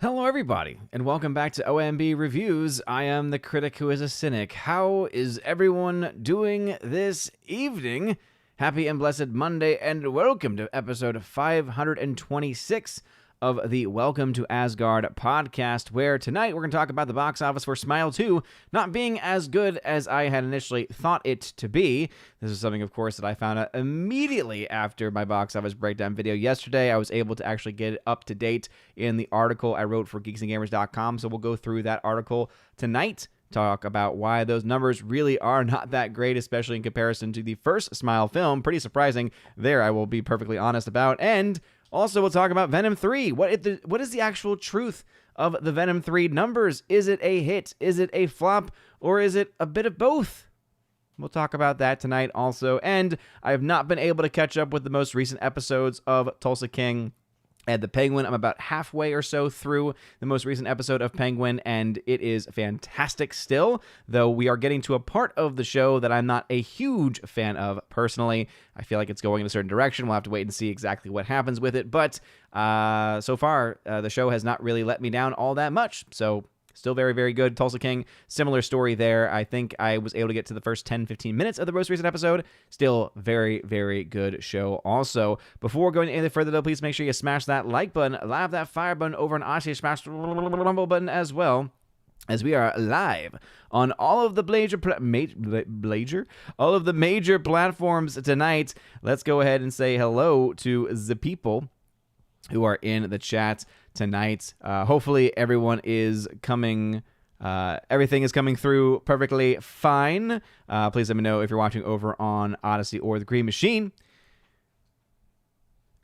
Hello, everybody, and welcome back to OMB Reviews. I am the critic who is a cynic. How is everyone doing this evening? Happy and blessed Monday, and welcome to episode 526 of the Welcome to Asgard podcast, where tonight we're going to talk about the box office for Smile 2 not being as good as I had initially thought it to be. This is something, of course, that I found out immediately after my box office breakdown video yesterday. I was able to actually get it up to date in the article I wrote for geeksandgamers.com, so we'll go through that article tonight. Talk about why those numbers really are not that great, especially in comparison to the first Smile film. Pretty surprising there, I will be perfectly honest about. And also, we'll talk about Venom 3. What is the actual truth of the Venom 3 numbers? Is it a hit? Is it a flop? Or is it a bit of both? We'll talk about that tonight also. And I have not been able to catch up with the most recent episodes of Tulsa King and the Penguin. I'm about halfway or so through the most recent episode of Penguin, and it is fantastic still, though we are getting to a part of the show that I'm not a huge fan of personally. I feel like it's going in a certain direction. We'll have to wait and see exactly what happens with it, but so far, the show has not really let me down all that much, so still very, very good. Tulsa King, similar story there. I think I was able to get to the first 10-15 minutes of the most recent episode. Still very, very good show also. Before going any further, though, please make sure you smash that like button, live that fire button over on Odyssey, smash the rumble button as well, as we are live on all of the major platforms tonight. Let's go ahead and say hello to the people who are in the chat tonight. Hopefully everyone is coming, everything is coming through perfectly fine. Please let me know if you're watching over on Odyssey or the Green Machine,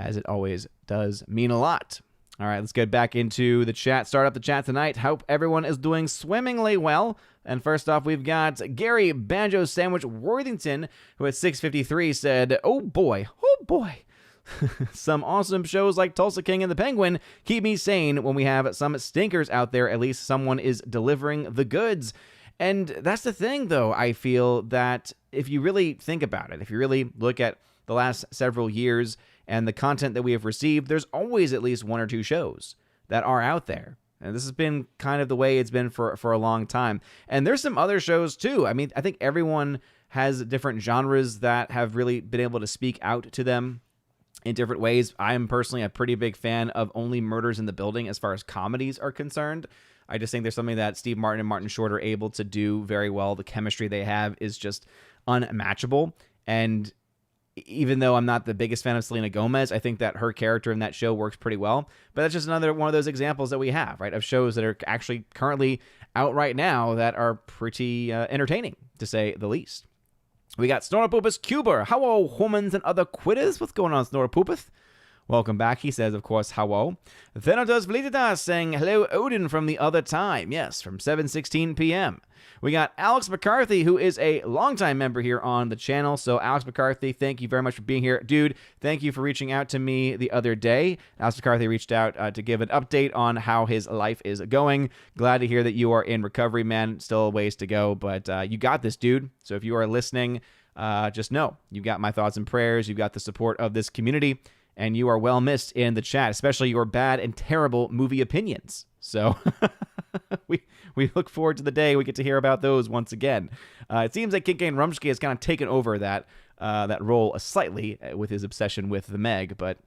as it always does mean a lot. All right, let's get back into the chat. Start up the chat tonight. Hope everyone is doing swimmingly well. And first off, we've got Gary Banjo Sandwich Worthington, who at 6:53 said, oh boy, some awesome shows like Tulsa King and the Penguin keep me sane when we have some stinkers out there. At least someone is delivering the goods. And that's the thing, though. I feel that if you really think about it, if you really look at the last several years and the content that we have received, there's always at least one or two shows that are out there. And this has been kind of the way it's been for a long time. And there's some other shows, too. I mean, I think everyone has different genres that have really been able to speak out to them in different ways. I am personally a pretty big fan of Only Murders in the Building as far as comedies are concerned. I just think there's something that Steve Martin and Martin Short are able to do very well. The chemistry they have is just unmatchable. And even though I'm not the biggest fan of Selena Gomez, I think that her character in that show works pretty well. But that's just another one of those examples that we have, right, of shows that are actually currently out right now that are pretty entertaining, to say the least. We got Snorpoopus Cuber. Hello, humans and other quitters. What's going on, Snorpoopus? Welcome back. He says, of course, hello. Thanatos Vlititas saying, hello, Odin from the other time. Yes, from 7:16 p.m. We got Alex McCarthy, who is a longtime member here on the channel. So, Alex McCarthy, thank you very much for being here. Dude, thank you for reaching out to me the other day. Alex McCarthy reached out to give an update on how his life is going. Glad to hear that you are in recovery, man. Still a ways to go, but you got this, dude. So, if you are listening, just know you've got my thoughts and prayers. You've got the support of this community, and you are well missed in the chat, especially your bad and terrible movie opinions. So we look forward to the day we get to hear about those once again. It seems like Kincaid Rumsky has kind of taken over that role slightly with his obsession with the Meg, but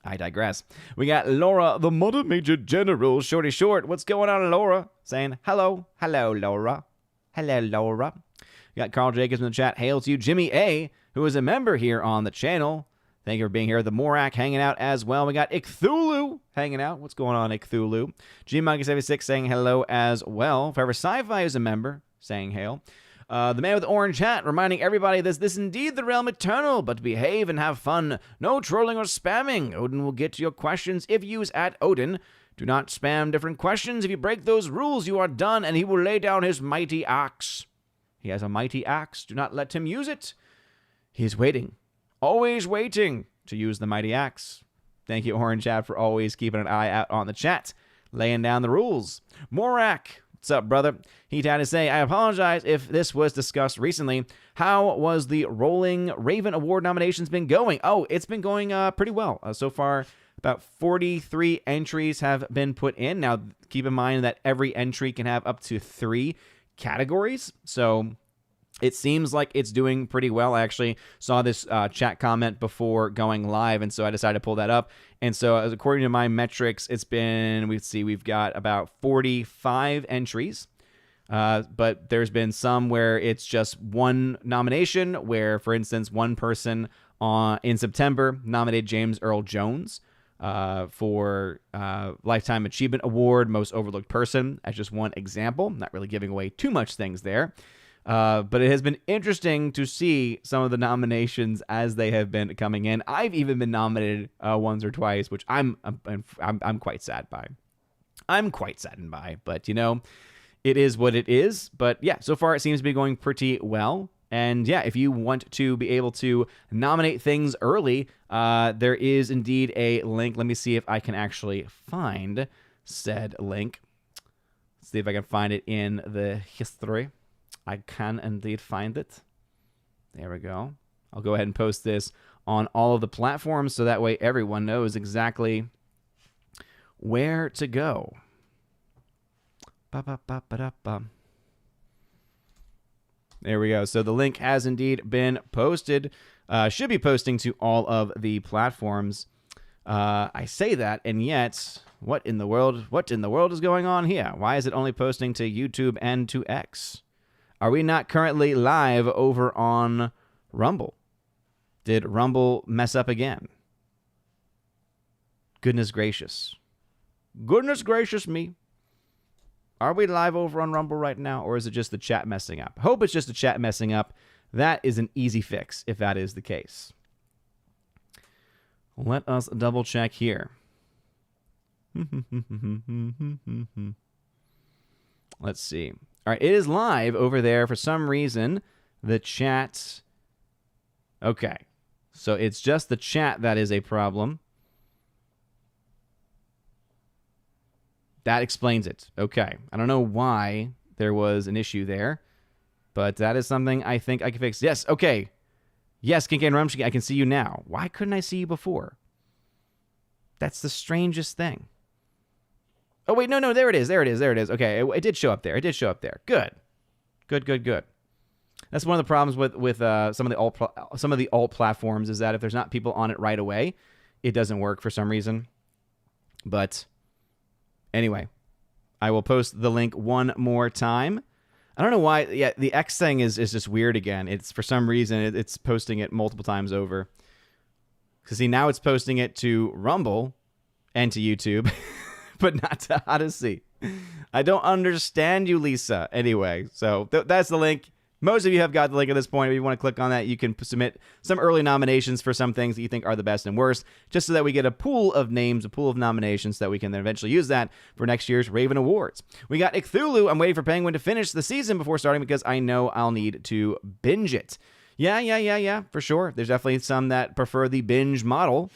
I digress. We got Laura, the Mother Major General, Shorty Short. What's going on, Laura? Saying hello. Hello, Laura. Hello, Laura. We got Carl Jacobs in the chat. Hail to you. Jimmy A., who is a member here on the channel. Thank you for being here. The Morak hanging out as well. We got Icthulu hanging out. What's going on, Icthulu? G-Monkey76 saying hello as well. Forever Sci-Fi is a member, saying hail. The man with the orange hat reminding everybody this is indeed the realm eternal, but behave and have fun. No trolling or spamming. Odin will get to your questions if you use @Odin. Do not spam different questions. If you break those rules, you are done, and he will lay down his mighty axe. He has a mighty axe. Do not let him use it. He is waiting. Always waiting to use the mighty axe. Thank you, Orange Hat, for always keeping an eye out on the chat, laying down the rules. Morak, what's up, brother? He had to say, I apologize if this was discussed recently. How was the Rolling Raven Award nominations been going? Oh, it's been going pretty well so far. About 43 entries have been put in. Now, keep in mind that every entry can have up to 3 categories. So it seems like it's doing pretty well. I actually saw this chat comment before going live, and so I decided to pull that up. And so according to my metrics, it's been, we've got about 45 entries. But there's been some where it's just one nomination, where, for instance, one person in September nominated James Earl Jones for Lifetime Achievement Award, Most Overlooked Person, as just one example. Not really giving away too much things there. But it has been interesting to see some of the nominations as they have been coming in. I've even been nominated once or twice, which I'm quite sad by. I'm quite saddened by, but it is what it is. But yeah, so far it seems to be going pretty well. And yeah, if you want to be able to nominate things early, there is indeed a link. Let me see if I can actually find said link. Let's see if I can find it in the history. I can indeed find it. There we go. I'll go ahead and post this on all of the platforms so that way everyone knows exactly where to go. There we go. So the link has indeed been posted. Should be posting to all of the platforms. I say that, and yet, what in the world is going on here? Why is it only posting to YouTube and to X? Are we not currently live over on Rumble? Did Rumble mess up again? Goodness gracious. Goodness gracious me. Are we live over on Rumble right now, or is it just the chat messing up? Hope it's just the chat messing up. That is an easy fix, if that is the case. Let us double check here. Let's see. All right, it is live over there. For some reason, the chat... Okay, so it's just the chat that is a problem. That explains it. Okay, I don't know why there was an issue there, but that is something I think I can fix. Yes, okay. Yes, Kincaid and Rumsky, I can see you now. Why couldn't I see you before? That's the strangest thing. Oh, wait, no, there it is. Okay, it did show up there. Good. That's one of the problems with some of the alt platforms is that if there's not people on it right away, it doesn't work for some reason. But anyway, I will post the link one more time. I don't know why. Yeah, the X thing is just weird again. It's for some reason it's posting it multiple times over. Because see, now it's posting it to Rumble and to YouTube. But not to Odyssey. I don't understand you, Lisa. Anyway, so that's the link. Most of you have got the link at this point. If you want to click on that, you can submit some early nominations for some things that you think are the best and worst, just so that we get a pool of names, a pool of nominations, so that we can then eventually use that for next year's Raven Awards. We got Cthulhu. I'm waiting for Penguin to finish the season before starting because I know I'll need to binge it. Yeah, for sure. There's definitely some that prefer the binge model,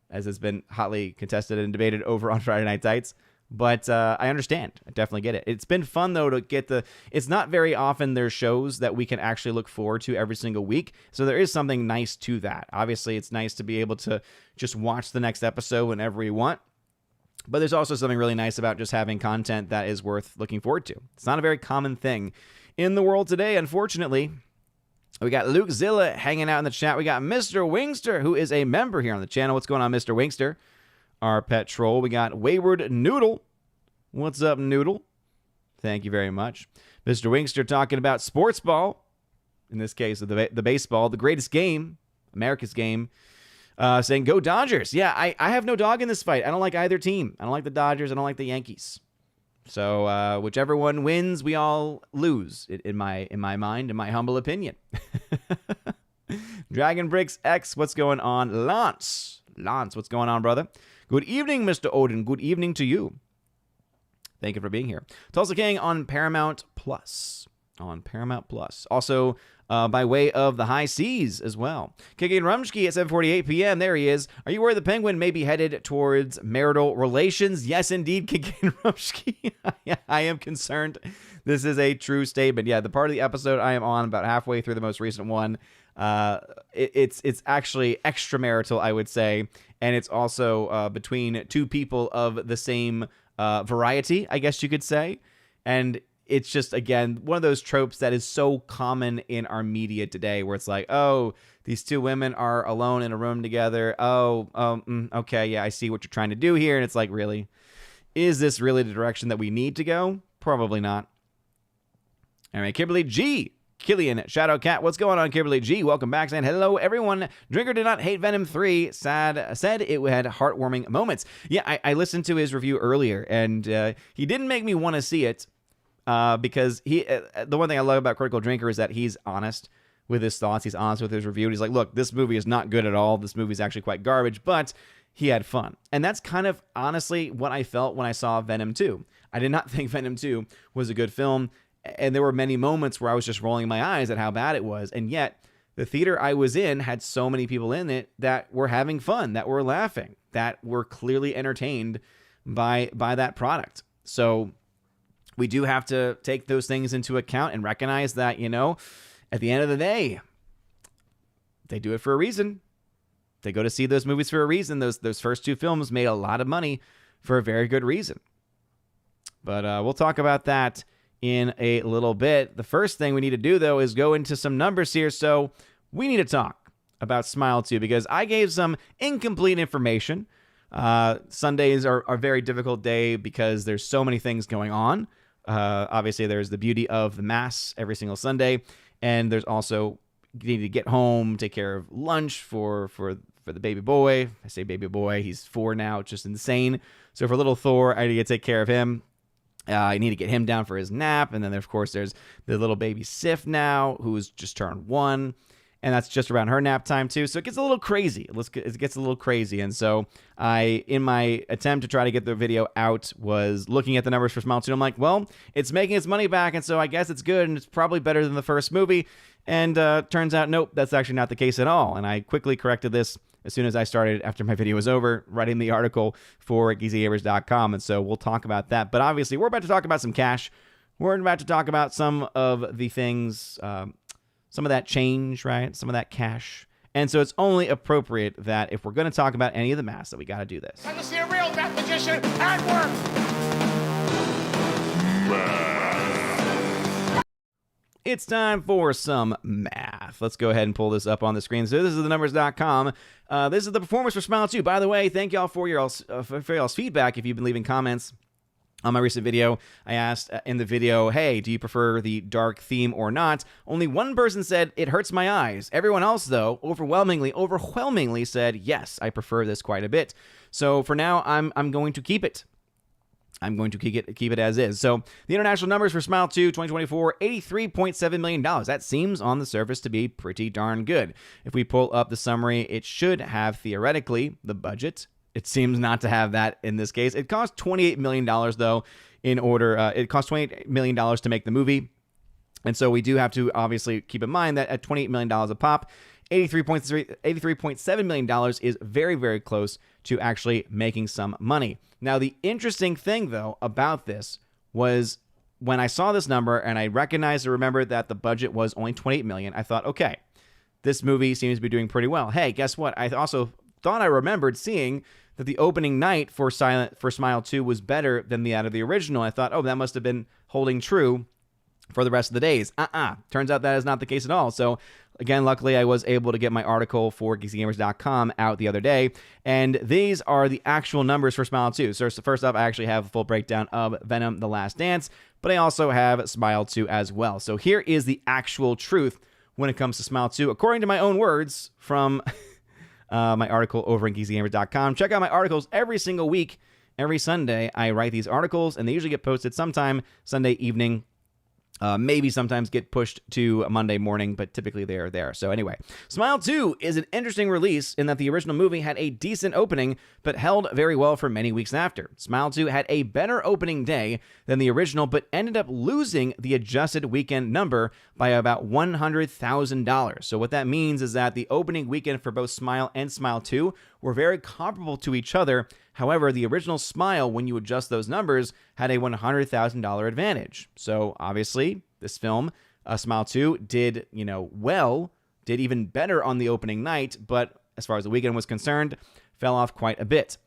as it's been hotly contested and debated over on Friday Night Tights. But I understand. I definitely get it. It's been fun, though, to get it's not very often there's shows that we can actually look forward to every single week. So there is something nice to that. Obviously, it's nice to be able to just watch the next episode whenever you want. But there's also something really nice about just having content that is worth looking forward to. It's not a very common thing in the world today, unfortunately. We got Luke Zilla hanging out in the chat. We got Mr. Wingster, who is a member here on the channel. What's going on, Mr. Wingster? Our pet troll. We got Wayward Noodle. What's up, Noodle? Thank you very much. Mr. Wingster talking about sports ball. In this case, the baseball, the greatest game, America's game. Saying, go Dodgers. Yeah, I have no dog in this fight. I don't like either team. I don't like the Dodgers. I don't like the Yankees. So whichever one wins, we all lose, in my mind, in my humble opinion. Dragon Bricks X, what's going on? Lance, what's going on, brother? Good evening, Mr. Odin. Good evening to you. Thank you for being here. Tulsa King on Paramount Plus. Also, by way of the high seas as well. Kicking Rumsky at 7:48 p.m. There he is. Are you worried the Penguin may be headed towards marital relations? Yes, indeed, Kicking Rumsky. I am concerned. This is a true statement. Yeah, the part of the episode I am on about halfway through the most recent one, it's actually extramarital, I would say, and it's also between two people of the same variety, I guess you could say, and it's just, again, one of those tropes that is so common in our media today where it's like, oh, these two women are alone in a room together. Okay, yeah, I see what you're trying to do here. And it's like, really? Is this really the direction that we need to go? Probably not. All right, Kimberly G. Killian Shadowcat, what's going on, Kimberly G? Welcome back, saying hello, everyone. Drinker did not hate Venom 3. Said it had heartwarming moments. Yeah, I listened to his review earlier, and he didn't make me want to see it. Because the one thing I love about Critical Drinker is that he's honest with his thoughts. He's honest with his review. He's like, look, this movie is not good at all. This movie is actually quite garbage, but he had fun. And that's kind of honestly what I felt when I saw Venom 2. I did not think Venom 2 was a good film. And there were many moments where I was just rolling my eyes at how bad it was. And yet the theater I was in had so many people in it that were having fun, that were laughing, that were clearly entertained by that product. So we do have to take those things into account and recognize that, at the end of the day, they do it for a reason. They go to see those movies for a reason. Those first two films made a lot of money for a very good reason. But we'll talk about that in a little bit. The first thing we need to do, though, is go into some numbers here. So we need to talk about Smile 2 because I gave some incomplete information. Sundays are a very difficult day because there's so many things going on. Obviously, there's the beauty of the Mass every single Sunday, and there's also you need to get home, take care of lunch for the baby boy. I say baby boy, he's 4 now, it's just insane. So for little Thor, I need to take care of him. I need to get him down for his nap, and then of course there's the little baby Sif now, who's just turned 1. And that's just around her nap time, too. So it gets a little crazy. It gets a little crazy. And so in my attempt to try to get the video out, was looking at the numbers for Smile 2. I'm like, well, it's making its money back, and so I guess it's good, and it's probably better than the first movie. And turns out, nope, that's actually not the case at all. And I quickly corrected this as soon as I started, after my video was over, writing the article for geezygamers.com. And so we'll talk about that. But obviously, we're about to talk about some cash. We're about to talk about some of the things... some of that change, right? Some of that cash. And so it's only appropriate that if we're going to talk about any of the Mass, that we got to do this. Time to see a real mathematician at work! It's time for some math. Let's go ahead and pull this up on the screen. So this is the numbers.com. This is the performance for Smile 2. By the way, thank y'all for y'all's feedback if you've been leaving comments. On my recent video, I asked in the video, hey, do you prefer the dark theme or not? Only one person said, it hurts my eyes. Everyone else, though, overwhelmingly said, yes, I prefer this quite a bit. So for now, I'm going to keep it. I'm going to keep it as is. So the international numbers for Smile 2 2024, $83.7 million. That seems on the surface to be pretty darn good. If we pull up the summary, it should have, theoretically, the budget. It seems not to have that in this case. It cost $28 million, though, it cost $28 million to make the movie. And so we do have to obviously keep in mind that at $28 million a pop, $83.7 million is very, very close to actually making some money. Now, the interesting thing, though, about this was when I saw this number and I recognized and remembered that the budget was only $28 million, I thought, okay, this movie seems to be doing pretty well. Hey, guess what? I also thought I remembered seeing that the opening night for Smile 2 was better than the out of the original. I thought, oh, that must have been holding true for the rest of the days. Turns out that is not the case at all. So again, luckily I was able to get my article for geekygamers.com out the other day, and these are the actual numbers for Smile 2. So first off, I actually have a full breakdown of Venom: The Last Dance, but I also have Smile 2 as well. So here is the actual truth when it comes to Smile 2, according to my own words from my article over at geezygamers.com. Check out my articles every single week. Every Sunday, I write these articles, and they usually get posted sometime Sunday evening. Maybe sometimes get pushed to Monday morning, but typically they are there. So anyway, Smile 2 is an interesting release in that the original movie had a decent opening, but held very well for many weeks after. Smile 2 had a better opening day than the original, but ended up losing the adjusted weekend number by about $100,000. So what that means is that the opening weekend for both Smile and Smile 2 were very comparable to each other. However, the original Smile, when you adjust those numbers, had a $100,000 advantage. So obviously, this film, Smile 2, did, did even better on the opening night, but as far as the weekend was concerned, fell off quite a bit.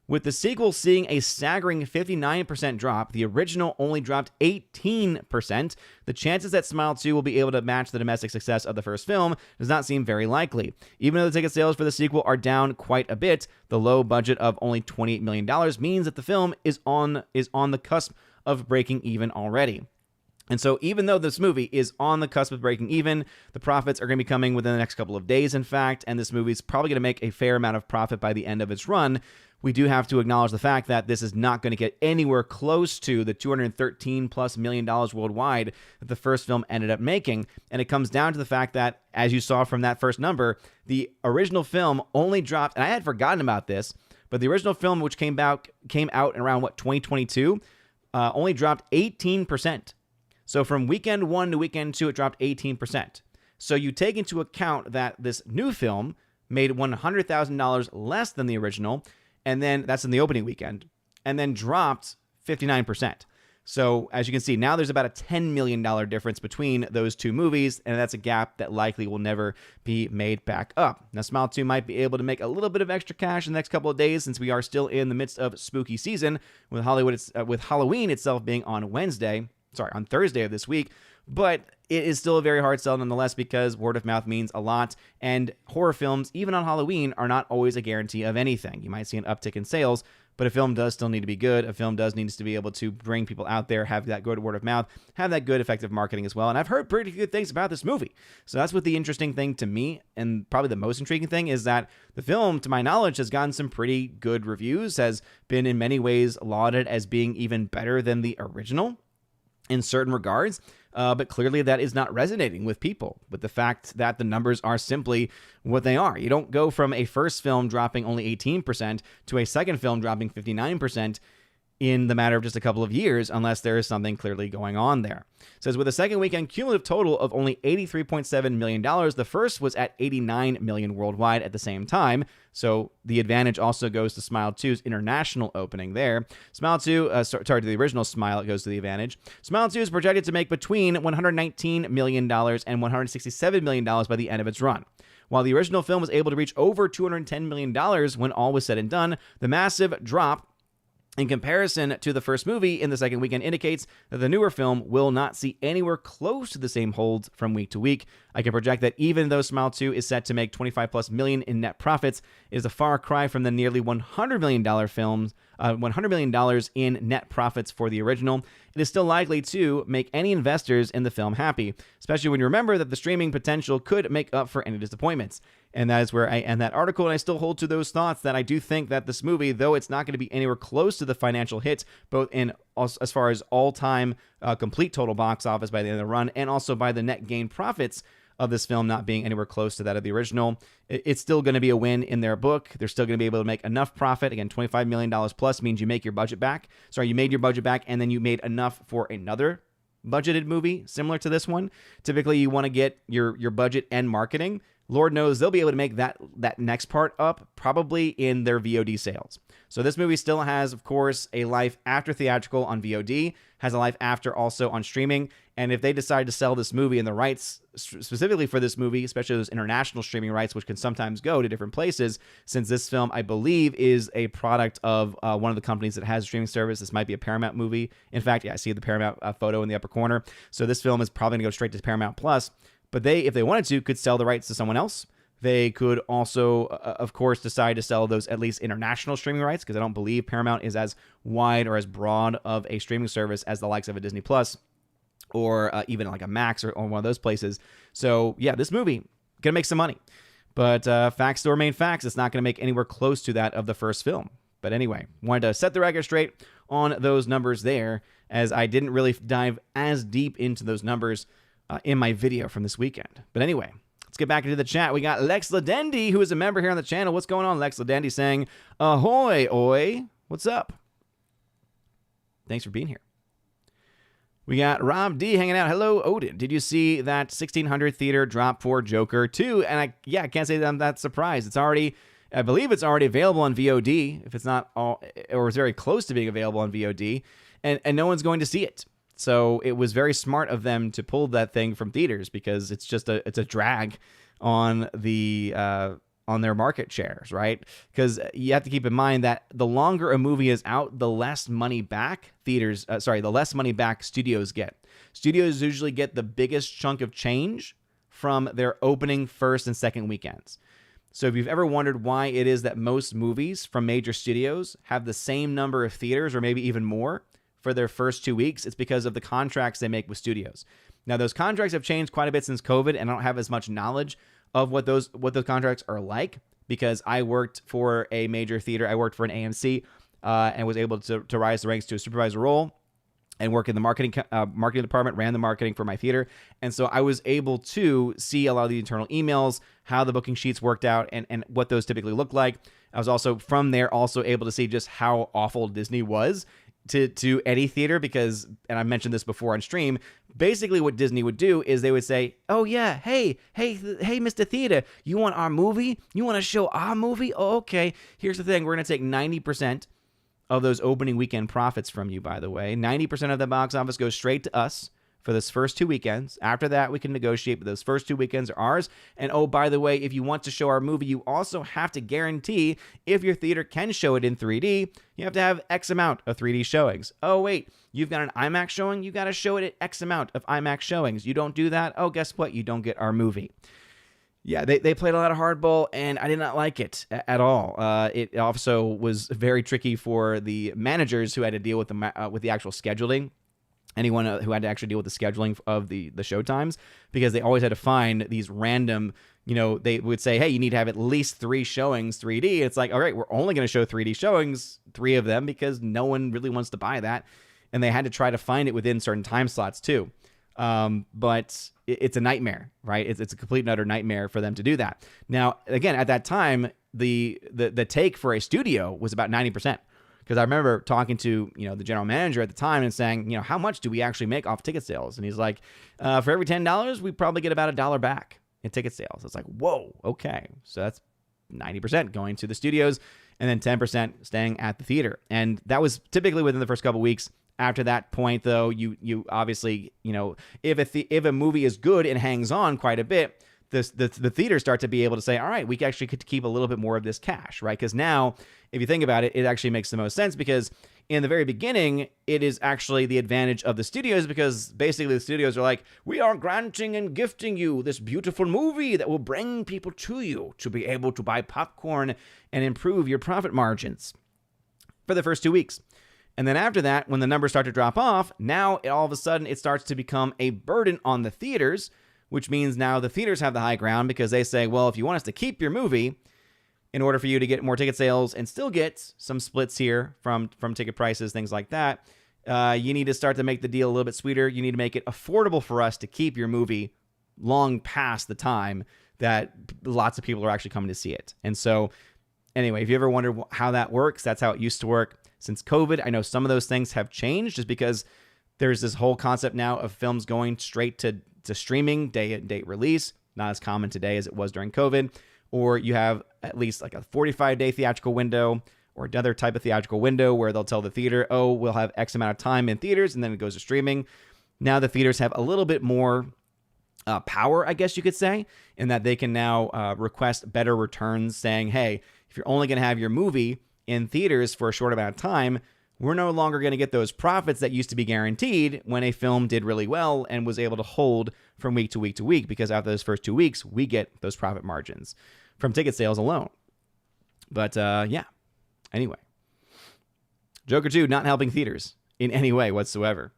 With the sequel seeing a staggering 59% drop, the original only dropped 18%. The chances that Smile 2 will be able to match the domestic success of the first film does not seem very likely. Even though the ticket sales for the sequel are down quite a bit, the low budget of only $28 million means that the film is on the cusp of breaking even already. And so even though this movie is on the cusp of breaking even, the profits are going to be coming within the next couple of days, in fact, and this movie is probably going to make a fair amount of profit by the end of its run. We do have to acknowledge the fact that this is not going to get anywhere close to the $213+ million worldwide that the first film ended up making. And it comes down to the fact that, as you saw from that first number, the original film only dropped, and I had forgotten about this, but the original film, which came out around, 2022, only dropped 18%. So from weekend 1 to weekend 2, it dropped 18%. So you take into account that this new film made $100,000 less than the original, and then that's in the opening weekend, and then dropped 59%. So as you can see, now there's about a $10 million difference between those two movies, and that's a gap that likely will never be made back up. Now, Smile 2 might be able to make a little bit of extra cash in the next couple of days, since we are still in the midst of spooky season, with Halloween itself being on Thursday of this week. But it is still a very hard sell nonetheless, because word of mouth means a lot, and horror films, even on Halloween, are not always a guarantee of anything. You might see an uptick in sales, but a film does still need to be good. A film does need to be able to bring people out there, have that good word of mouth, have that good effective marketing as well. And I've heard pretty good things about this movie. So that's what the interesting thing to me, and probably the most intriguing thing, is that the film, to my knowledge, has gotten some pretty good reviews, has been in many ways lauded as being even better than the original in certain regards, but clearly that is not resonating with people, with the fact that the numbers are simply what they are. You don't go from a first film dropping only 18% to a second film dropping 59% in the matter of just a couple of years, unless there is something clearly going on there. It says, with a second weekend cumulative total of only $83.7 million, the first was at $89 million worldwide at the same time. So the advantage also goes to Smile 2's international opening there. Smile 2, to the original Smile, it goes to the advantage. Smile 2 is projected to make between $119 million and $167 million by the end of its run. While the original film was able to reach over $210 million when all was said and done, the massive drop in comparison to the first movie in the second weekend indicates that the newer film will not see anywhere close to the same holds from week to week. I can project that even though Smile 2 is set to make $25+ million in net profits, it is a far cry from the nearly $100 million films, $100 million in net profits for the original. It is still likely to make any investors in the film happy, especially when you remember that the streaming potential could make up for any disappointments. And that is where I end that article, and I still hold to those thoughts that I do think that this movie, though it's not going to be anywhere close to the financial hit, both in as far as all-time complete total box office by the end of the run, and also by the net gain profits of this film not being anywhere close to that of the original, it's still going to be a win in their book. They're still going to be able to make enough profit. Again, $25 million plus means you make your budget back. You made your budget back, and then you made enough for another budgeted movie similar to this one. Typically, you want to get your budget and marketing. Lord knows they'll be able to make that next part up probably in their VOD sales. So this movie still has, of course, a life after theatrical on VOD, has a life after also on streaming. And if they decide to sell this movie and the rights specifically for this movie, especially those international streaming rights, which can sometimes go to different places, since this film, I believe, is a product of one of the companies that has a streaming service. This might be a Paramount movie. In fact, I see the Paramount photo in the upper corner. So this film is probably going to go straight to Paramount Plus. But they, if they wanted to, could sell the rights to someone else. They could also, of course, decide to sell those at least international streaming rights, because I don't believe Paramount is as wide or as broad of a streaming service as the likes of a Disney Plus or even like a Max or one of those places. So, yeah, this movie going to make some money. But facts still remain facts. It's not going to make anywhere close to that of the first film. But anyway, wanted to set the record straight on those numbers there. as I didn't really dive as deep into those numbers in my video from this weekend. But anyway, let's get back into the chat. We got Lex Ladendi, who is a member here on the channel. What's going on, Lex Ladendi, saying, ahoy, oi. What's up? Thanks for being here. We got Rob D hanging out. Hello, Odin. Did you see that 1600 theater drop for Joker 2? And I can't say that I'm that surprised. I believe it's already available on VOD, if it's not all, or it's very close to being available on VOD, and no one's going to see it. So it was very smart of them to pull that thing from theaters, because it's just it's a drag on on their market shares, right? Because you have to keep in mind that the longer a movie is out, the less money back the less money back studios get. Studios usually get the biggest chunk of change from their opening first and second weekends. So if you've ever wondered why it is that most movies from major studios have the same number of theaters, or maybe even more, for their first 2 weeks, it's because of the contracts they make with studios. Now, those contracts have changed quite a bit since COVID, and I don't have as much knowledge of what those contracts are like, because I worked for a major theater. I worked for an AMC and was able to rise the ranks to a supervisor role and work in the marketing department, ran the marketing for my theater. And so I was able to see a lot of the internal emails, how the booking sheets worked out, and what those typically look like. I was also from there also able to see just how awful Disney was to any theater, because, and I mentioned this before on stream, basically what Disney would do is they would say, oh yeah, hey, Mr. Theater, you want our movie? You want to show our movie? Oh, okay. Here's the thing. We're going to take 90% of those opening weekend profits from you, by the way. 90% of the box office goes straight to us for this first 2 weekends. After that, we can negotiate, but those first 2 weekends are ours. And oh, by the way, if you want to show our movie, you also have to guarantee, if your theater can show it in 3D, you have to have X amount of 3D showings. Oh, wait, you've got an IMAX showing? You got to show it at X amount of IMAX showings. You don't do that? Oh, guess what? You don't get our movie. Yeah, they played a lot of hardball, and I did not like it at all. It also was very tricky for the managers who had to deal with the actual scheduling. Anyone who had to actually deal with the scheduling of the show times, because they always had to find these random, they would say, hey, you need to have at least 3 showings 3D. It's like, all right, we're only going to show 3D showings, 3 of them, because no one really wants to buy that. And they had to try to find it within certain time slots too. But it's a nightmare, right? It's a complete and utter nightmare for them to do that. Now, again, at that time, the take for a studio was about 90%. Because I remember talking to, the general manager at the time and saying, how much do we actually make off ticket sales? And he's like, for every $10, we probably get about $1 back in ticket sales. It's like, whoa, okay. So that's 90% going to the studios and then 10% staying at the theater. And that was typically within the first couple weeks. After that point, though, you obviously, if a movie is good and hangs on quite a bit, the theaters start to be able to say, all right, we actually could keep a little bit more of this cash, right? Because now, if you think about it, it actually makes the most sense, because in the very beginning, it is actually the advantage of the studios, because basically the studios are like, we are granting and gifting you this beautiful movie that will bring people to you to be able to buy popcorn and improve your profit margins for the first 2 weeks. And then after that, when the numbers start to drop off, now all of a sudden it starts to become a burden on the theaters, which means now the theaters have the high ground, because they say, well, if you want us to keep your movie, in order for you to get more ticket sales and still get some splits here from ticket prices, things like that, you need to start to make the deal a little bit sweeter. You need to make it affordable for us to keep your movie long past the time that lots of people are actually coming to see it. And so anyway, if you ever wondered how that works, that's how it used to work. Since COVID, I know some of those things have changed, just because there's this whole concept now of films going straight to streaming, day and date release. Not as common today as it was during COVID. Or you have at least like a 45-day theatrical window, or another type of theatrical window where they'll tell the theater, oh, we'll have X amount of time in theaters, and then it goes to streaming. Now the theaters have a little bit more power, I guess you could say, in that they can now request better returns, saying, hey, if you're only going to have your movie in theaters for a short amount of time, we're no longer going to get those profits that used to be guaranteed when a film did really well and was able to hold from week to week to week, because after those first 2 weeks, we get those profit margins from ticket sales alone. But yeah, anyway. Joker 2 not helping theaters in any way whatsoever.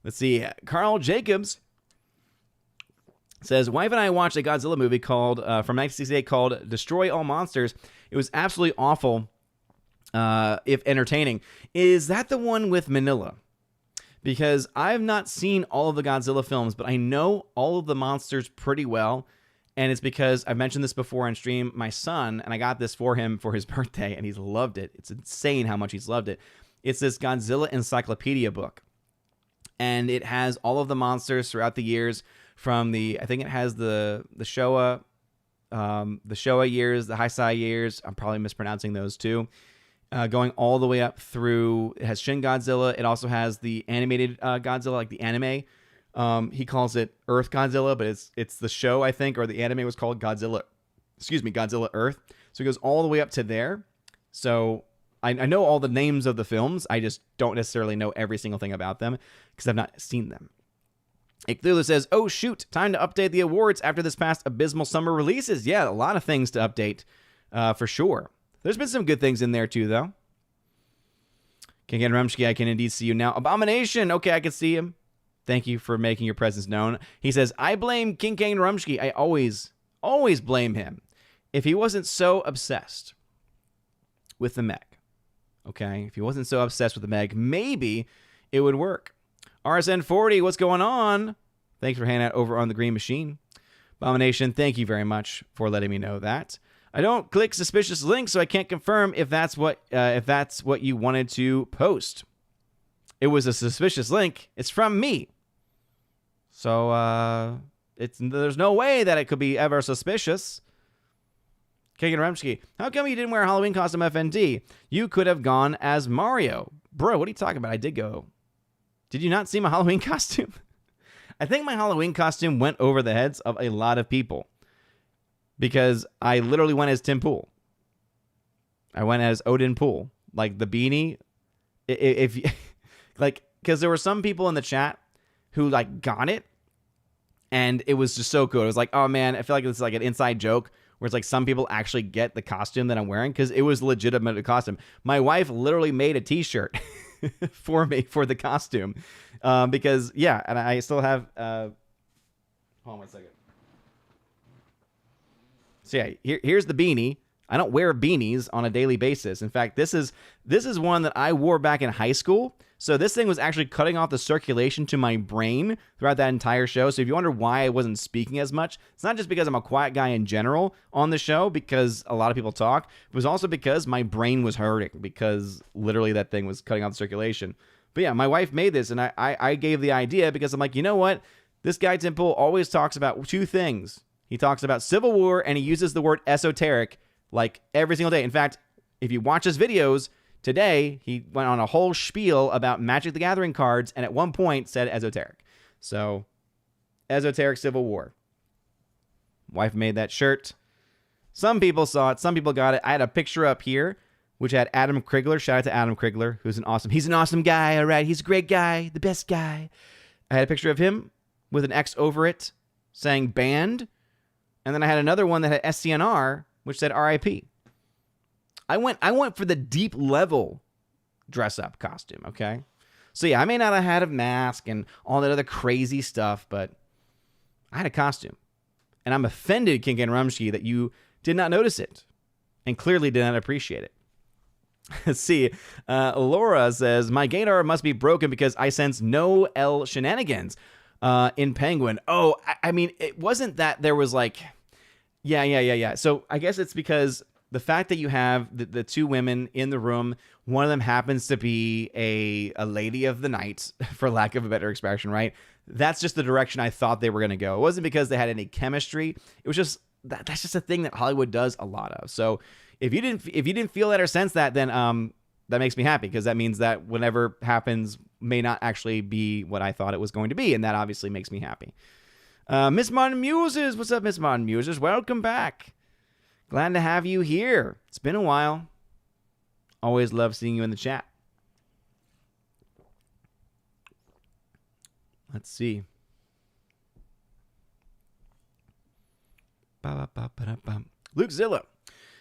Let's see. Carl Jacobs says, wife and I watched a Godzilla movie called from 1968 called Destroy All Monsters. It was absolutely awful, if entertaining. Is that the one with Manila? because I've not seen all of the Godzilla films, but I know all of the monsters pretty well. And it's because I've mentioned this before on stream. My son, and I got this for him for his birthday, and he's loved it. It's insane how much he's loved it. It's this Godzilla encyclopedia book. And it has all of the monsters throughout the years from I think it has the Showa years, the Heisei years. I'm probably mispronouncing those too. Going all the way up through, it has Shin Godzilla. It also has the animated Godzilla, like the anime. He calls it Earth Godzilla, but it's the show, I think, or the anime was called Godzilla Earth. So it goes all the way up to there. So I know all the names of the films. I just don't necessarily know every single thing about them because I've not seen them. It clearly says, oh, shoot, time to update the awards after this past abysmal summer releases. Yeah, a lot of things to update for sure. There's been some good things in there too, though. King Rumsky, I can indeed see you now. Abomination, okay, I can see him. Thank you for making your presence known. He says, I blame King Kane Rumsky. I always blame him. If he wasn't so obsessed with the Meg, okay? If he wasn't so obsessed with the Meg, maybe it would work. RSN40, what's going on? Thanks for hanging out over on the Green Machine. Abomination, thank you very much for letting me know that. I don't click suspicious links, so I can't confirm if that's what you wanted to post. It was a suspicious link. It's from me. So there's no way that it could be ever suspicious. Kagan Remsky, how come you didn't wear a Halloween costume, FND? You could have gone as Mario. Bro, what are you talking about? I did go. Did you not see my Halloween costume? I think my Halloween costume went over the heads of a lot of people because I literally went as Tim Pool. I went as Odin Pool. Like the beanie. If like, because there were some people in the chat who like got it and it was just so cool. It was like, oh man, I feel like it's like an inside joke where it's like some people actually get the costume that I'm wearing because it was a legitimate costume. My wife literally made a t-shirt for me for the costume because, yeah, and I still have, hold on 1 second. So yeah, here's the beanie. I don't wear beanies on a daily basis. In fact, this is one that I wore back in high school. So this thing was actually cutting off the circulation to my brain throughout that entire show. So if you wonder why I wasn't speaking as much, it's not just because I'm a quiet guy in general on the show, because a lot of people talk. It was also because my brain was hurting because literally that thing was cutting off the circulation. But yeah, my wife made this and I gave the idea because I'm like, you know what? This guy Tim Pool always talks about two things. He talks about Civil War and he uses the word esoteric like every single day. In fact, if you watch his videos, today, he went on a whole spiel about Magic the Gathering cards and at one point said esoteric. So, esoteric Civil War. Wife made that shirt. Some people saw it. Some people got it. I had a picture up here, which had Adam Krigler. Shout out to Adam Krigler, who's he's an awesome guy, all right? He's a great guy, the best guy. I had a picture of him with an X over it saying banned. And then I had another one that had SCNR, which said RIP. I went for the deep level dress up costume, okay? So yeah, I may not have had a mask and all that other crazy stuff, but I had a costume. And I'm offended, King and Rumsky, that you did not notice it and clearly did not appreciate it. Let's see. Laura says, my gaydar must be broken because I sense no L shenanigans in Penguin. Oh, I mean, it wasn't that there was like... Yeah. So I guess it's because the fact that you have the two women in the room, one of them happens to be a lady of the night, for lack of a better expression, right? That's just the direction I thought they were going to go. It wasn't because they had any chemistry. It was just that's just a thing that Hollywood does a lot of. So if you didn't feel that or sense that, then that makes me happy because that means that whatever happens may not actually be what I thought it was going to be, and that obviously makes me happy. Miss Modern Muses, what's up, Miss Modern Muses? Welcome back. Glad to have you here. It's been a while. Always love seeing you in the chat. Let's see. Luke Zilla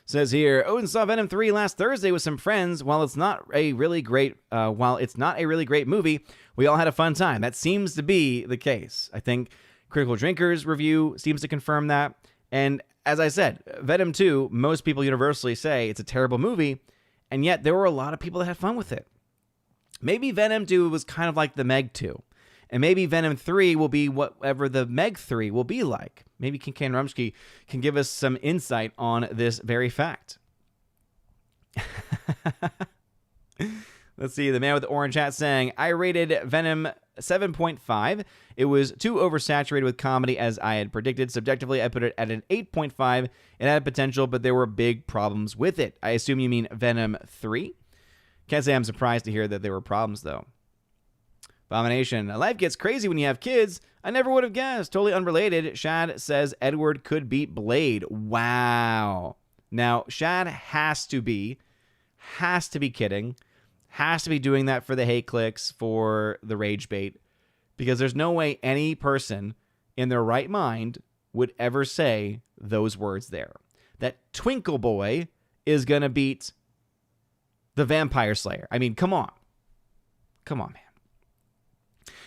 says here, Odin saw Venom 3 last Thursday with some friends. While it's not a really great movie, we all had a fun time. That seems to be the case. I think Critical Drinkers review seems to confirm that. And as I said, Venom 2, most people universally say it's a terrible movie, and yet there were a lot of people that had fun with it. Maybe Venom 2 was kind of like the Meg 2. And maybe Venom 3 will be whatever the Meg 3 will be like. Maybe Kincaid and Rumsky can give us some insight on this very fact. Let's see. The man with the orange hat saying, I rated Venom 7.5. It was too oversaturated with comedy as I had predicted. Subjectively, I put it at an 8.5. It had potential, but there were big problems with it. I assume you mean Venom 3? Can't say I'm surprised to hear that there were problems, though. Abomination. Life gets crazy when you have kids. I never would have guessed. Totally unrelated. Shad says Edward could beat Blade. Wow. Now, Shad has to be kidding. Has to be doing that for the hate clicks, for the rage bait. Because there's no way any person in their right mind would ever say those words there. That Twinkle Boy is going to beat the Vampire Slayer. I mean, come on. Come on, man.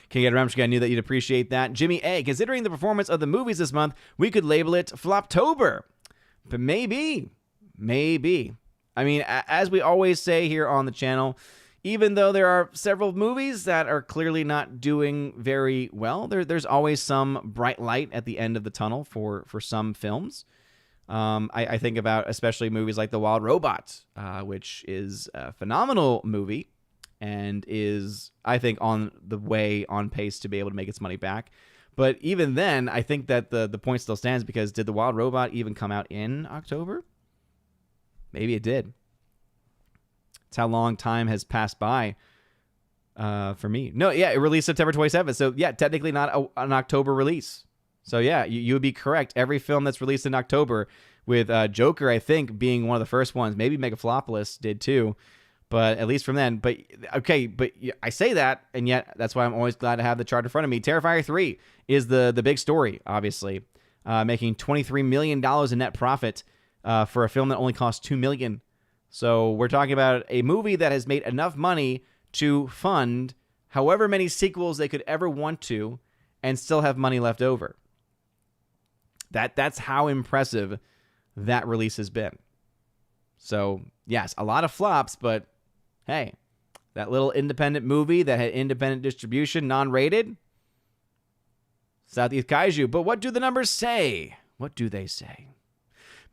Can't get around. I knew that you'd appreciate that. Jimmy A. Considering the performance of the movies this month, we could label it Floptober. But maybe. I mean, as we always say here on the channel, even though there are several movies that are clearly not doing very well, there's always some bright light at the end of the tunnel for some films. I think about especially movies like The Wild Robot, which is a phenomenal movie and is, I think, on pace to be able to make its money back. But even then, I think that the point still stands, because did The Wild Robot even come out in October? Maybe it did. It's how long time has passed by for me. No, yeah, it released September 27th. So, yeah, technically not an October release. So, yeah, you would be correct. Every film that's released in October, with Joker, I think, being one of the first ones. Maybe Megaflopolis did too, but at least from then. But, okay, but I say that, and yet that's why I'm always glad to have the chart in front of me. Terrifier 3 is the big story, obviously, making $23 million in net profit for a film that only cost $2 million. So we're talking about a movie that has made enough money to fund however many sequels they could ever want to and still have money left over. That's how impressive that release has been. So, yes, a lot of flops, but hey, that little independent movie that had independent distribution, non-rated, Southeast Kaiju. But what do the numbers say? What do they say?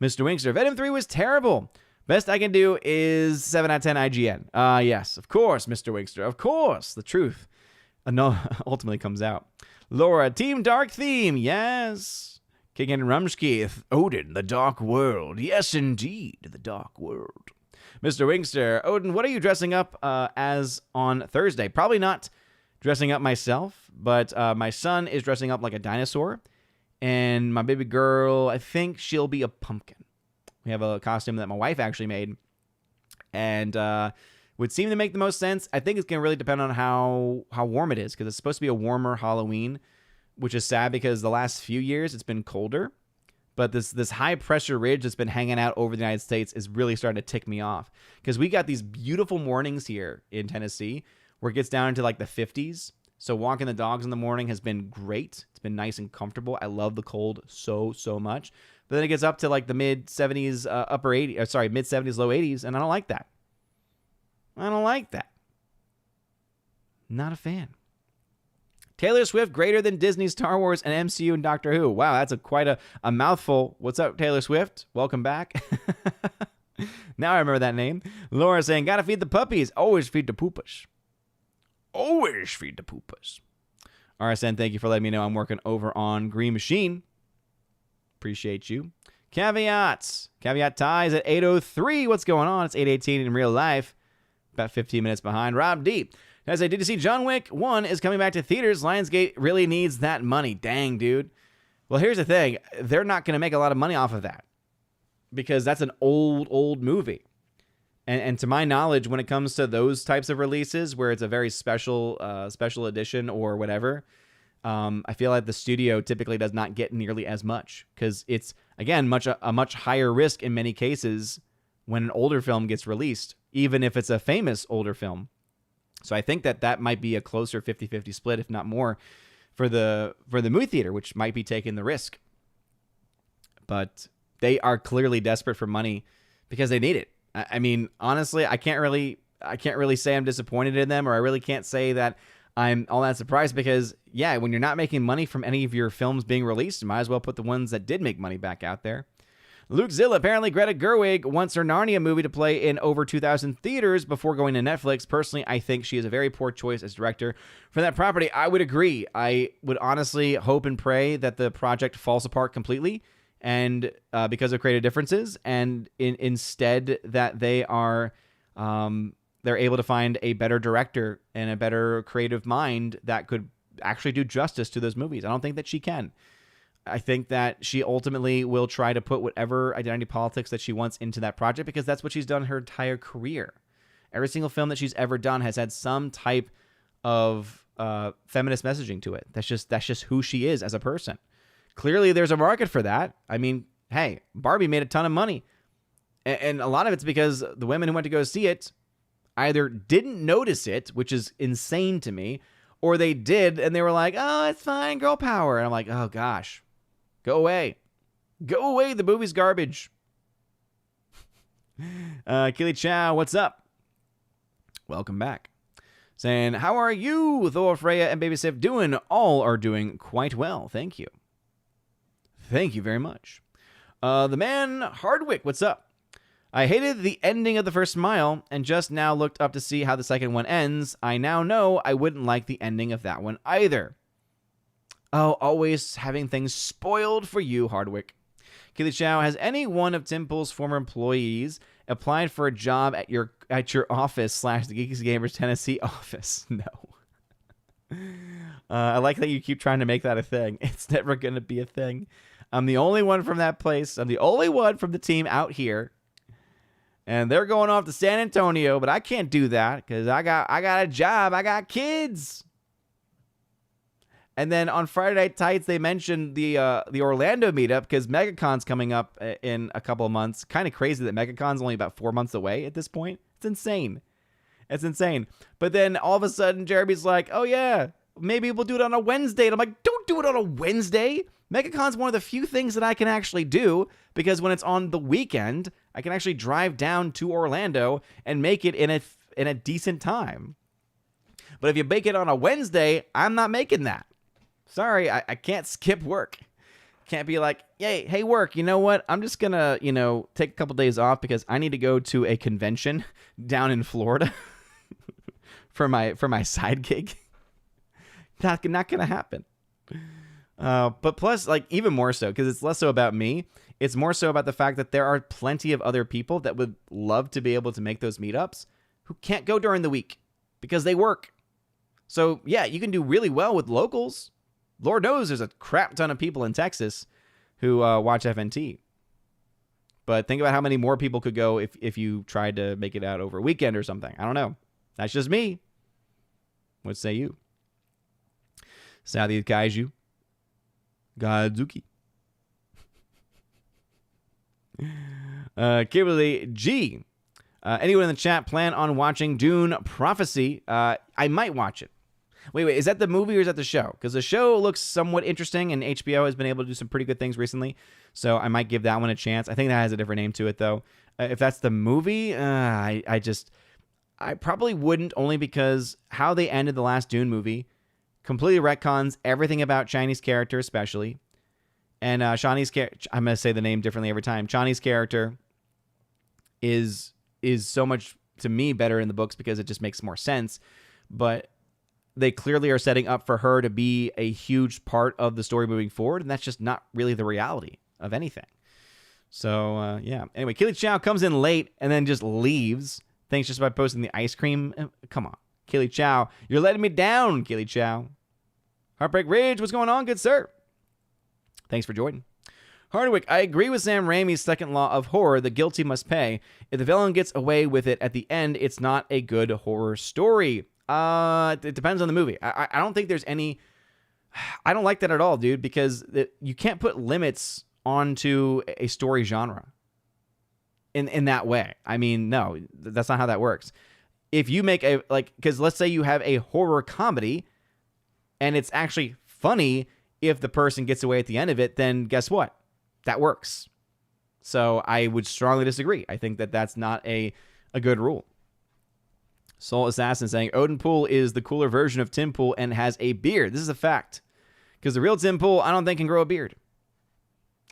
Mr. Winkster, Venom 3 was terrible. Best I can do is 7 out of 10 IGN. Yes, of course, Mr. Winkster. Of course, the truth ultimately comes out. Laura, Team Dark Theme. Yes. King and Rumsky, Odin, the Dark World. Yes, indeed, the Dark World. Mr. Winkster, Odin, what are you dressing up as on Thursday? Probably not dressing up myself, but my son is dressing up like a dinosaur. And my baby girl, I think she'll be a pumpkin. We have a costume that my wife actually made, and would seem to make the most sense. I think it's going to really depend on how warm it is, because it's supposed to be a warmer Halloween, which is sad because the last few years it's been colder. But this high pressure ridge that's been hanging out over the United States is really starting to tick me off, because we got these beautiful mornings here in Tennessee where it gets down into like the 50s. So walking the dogs in the morning has been great. It's been nice and comfortable. I love the cold so much. But then it gets up to like the mid 70s, mid 70s, low 80s, and I don't like that. Not a fan. Taylor Swift greater than Disney, Star Wars, and MCU and Doctor Who. Wow, that's quite a mouthful. What's up, Taylor Swift? Welcome back. Now I remember that name. Laura saying, gotta feed the puppies. Always feed the poopas. Always feed the poopas. RSN, thank you for letting me know I'm working over on Green Machine. Appreciate you. Caveats. Caveat ties at 8:03. What's going on? It's 8:18 in real life. About 15 minutes behind. Rob D. As I did see John Wick 1 is coming back to theaters. Lionsgate really needs that money. Dang, dude. Well, here's the thing. They're not going to make a lot of money off of that, because that's an old movie. And to my knowledge, when it comes to those types of releases where it's a very special edition or whatever, I feel like the studio typically does not get nearly as much, because it's, again, a much higher risk in many cases when an older film gets released, even if it's a famous older film. So I think that might be a closer 50-50 split, if not more, for the movie theater, which might be taking the risk. But they are clearly desperate for money because they need it. I mean, honestly, I can't really I can't really say I'm disappointed in them, or I really can't say that I'm all that surprised because, yeah, when you're not making money from any of your films being released, you might as well put the ones that did make money back out there. Luke Zilla, apparently Greta Gerwig wants her Narnia movie to play in over 2,000 theaters before going to Netflix. Personally, I think she is a very poor choice as director for that property. I would agree. I would honestly hope and pray that the project falls apart completely and because of creative differences, and instead that they are they're able to find a better director and a better creative mind that could actually do justice to those movies. I don't think that she can. I think that she ultimately will try to put whatever identity politics that she wants into that project because that's what she's done her entire career. Every single film that she's ever done has had some type of feminist messaging to it. That's just who she is as a person. Clearly, there's a market for that. I mean, hey, Barbie made a ton of money. And a lot of it's because the women who went to go see it either didn't notice it, which is insane to me, or they did and they were like, oh, it's fine, girl power. And I'm like, oh, gosh. Go away. Go away. The movie's garbage. Keely Chow, what's up? Welcome back. Saying, how are you, Thor, Freya, and Baby Sif doing? All are doing quite well. Thank you. Thank you very much. The man, Hardwick, what's up? I hated the ending of the first Smile and just now looked up to see how the second one ends. I now know I wouldn't like the ending of that one either. Oh, always having things spoiled for you, Hardwick. Keely Chow, has any one of Tim Pool's former employees applied for a job at your office / the Geeks Gamers Tennessee office? No. I like that you keep trying to make that a thing. It's never going to be a thing. I'm the only one from that place. I'm the only one from the team out here. And they're going off to San Antonio, but I can't do that because I got a job. I got kids. And then on Friday Night Tights, they mentioned the Orlando meetup because MegaCon's coming up in a couple of months. Kind of crazy that MegaCon's only about 4 months away at this point. It's insane. It's insane. But then all of a sudden, Jeremy's like, oh, yeah, maybe we'll do it on a Wednesday. And I'm like, don't do it on a Wednesday. MegaCon's one of the few things that I can actually do because when it's on the weekend, I can actually drive down to Orlando and make it in a decent time. But if you make it on a Wednesday, I'm not making that. Sorry, I can't skip work. Can't be like, hey, work, you know what? I'm just going to, take a couple days off because I need to go to a convention down in Florida for my side gig. Not going to happen. But plus, like, even more so, because it's less so about me. It's more so about the fact that there are plenty of other people that would love to be able to make those meetups who can't go during the week because they work. So, yeah, you can do really well with locals. Lord knows there's a crap ton of people in Texas who watch FNT. But think about how many more people could go if you tried to make it out over a weekend or something. I don't know. That's just me. What say you? Saudi Kaiju. Godzuki. Kimberly G. Anyone in the chat plan on watching Dune Prophecy? I might watch it. Wait, is that the movie or is that the show? Because the show looks somewhat interesting, and HBO has been able to do some pretty good things recently, so I might give that one a chance. I think that has a different name to it, though. If that's the movie, I probably wouldn't, only because how they ended the last Dune movie completely retcons everything about Chinese character, especially. And Shani's character, I'm going to say the name differently every time. Shani's character is so much, to me, better in the books because it just makes more sense. But they clearly are setting up for her to be a huge part of the story moving forward, and that's just not really the reality of anything. So, yeah. Anyway, Keely Chow comes in late and then just leaves. Thanks just by posting the ice cream. Come on, Keely Chow. You're letting me down, Keely Chow. Heartbreak Ridge, what's going on, good sir? Thanks for joining. Hardwick, I agree with Sam Raimi's second law of horror, the guilty must pay. If the villain gets away with it at the end, it's not a good horror story. It depends on the movie. I don't think there's any... I don't like that at all, dude, because you can't put limits onto a story genre in that way. I mean, no, that's not how that works. If you make because let's say you have a horror comedy and it's actually funny if the person gets away at the end of it, then guess what? That works. So I would strongly disagree. I think that that's not a good rule. Soul Assassin saying Odin Poole is the cooler version of Tim Pool and has a beard. This is a fact. Because the real Tim Pool, I don't think, can grow a beard.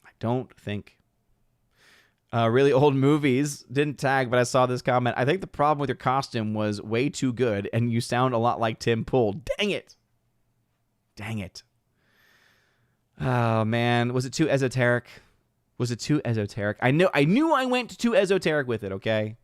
I don't think. Really old movies. Didn't tag, but I saw this comment. I think the problem with your costume was way too good, and you sound a lot like Tim Pool. Dang it. Dang it. Oh, man. Was it too esoteric? Was it too esoteric? I knew I went too esoteric with it, okay?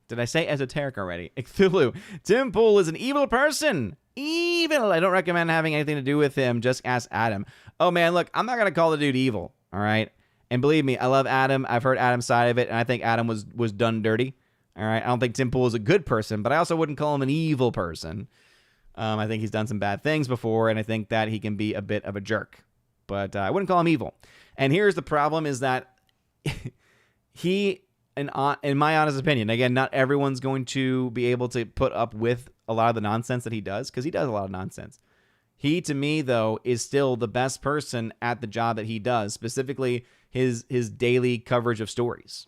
Did I say esoteric already? Cthulhu. Tim Pool is an evil person. Evil. I don't recommend having anything to do with him. Just ask Adam. Oh, man, look, I'm not going to call the dude evil, all right? And believe me, I love Adam. I've heard Adam's side of it, and I think Adam was done dirty, all right? I don't think Tim Pool is a good person, but I also wouldn't call him an evil person. I think he's done some bad things before, and I think that he can be a bit of a jerk. But I wouldn't call him evil. And here's the problem is that he, in my honest opinion, again, not everyone's going to be able to put up with a lot of the nonsense that he does, because he does a lot of nonsense. He, to me, though, is still the best person at the job that he does, specifically his daily coverage of stories.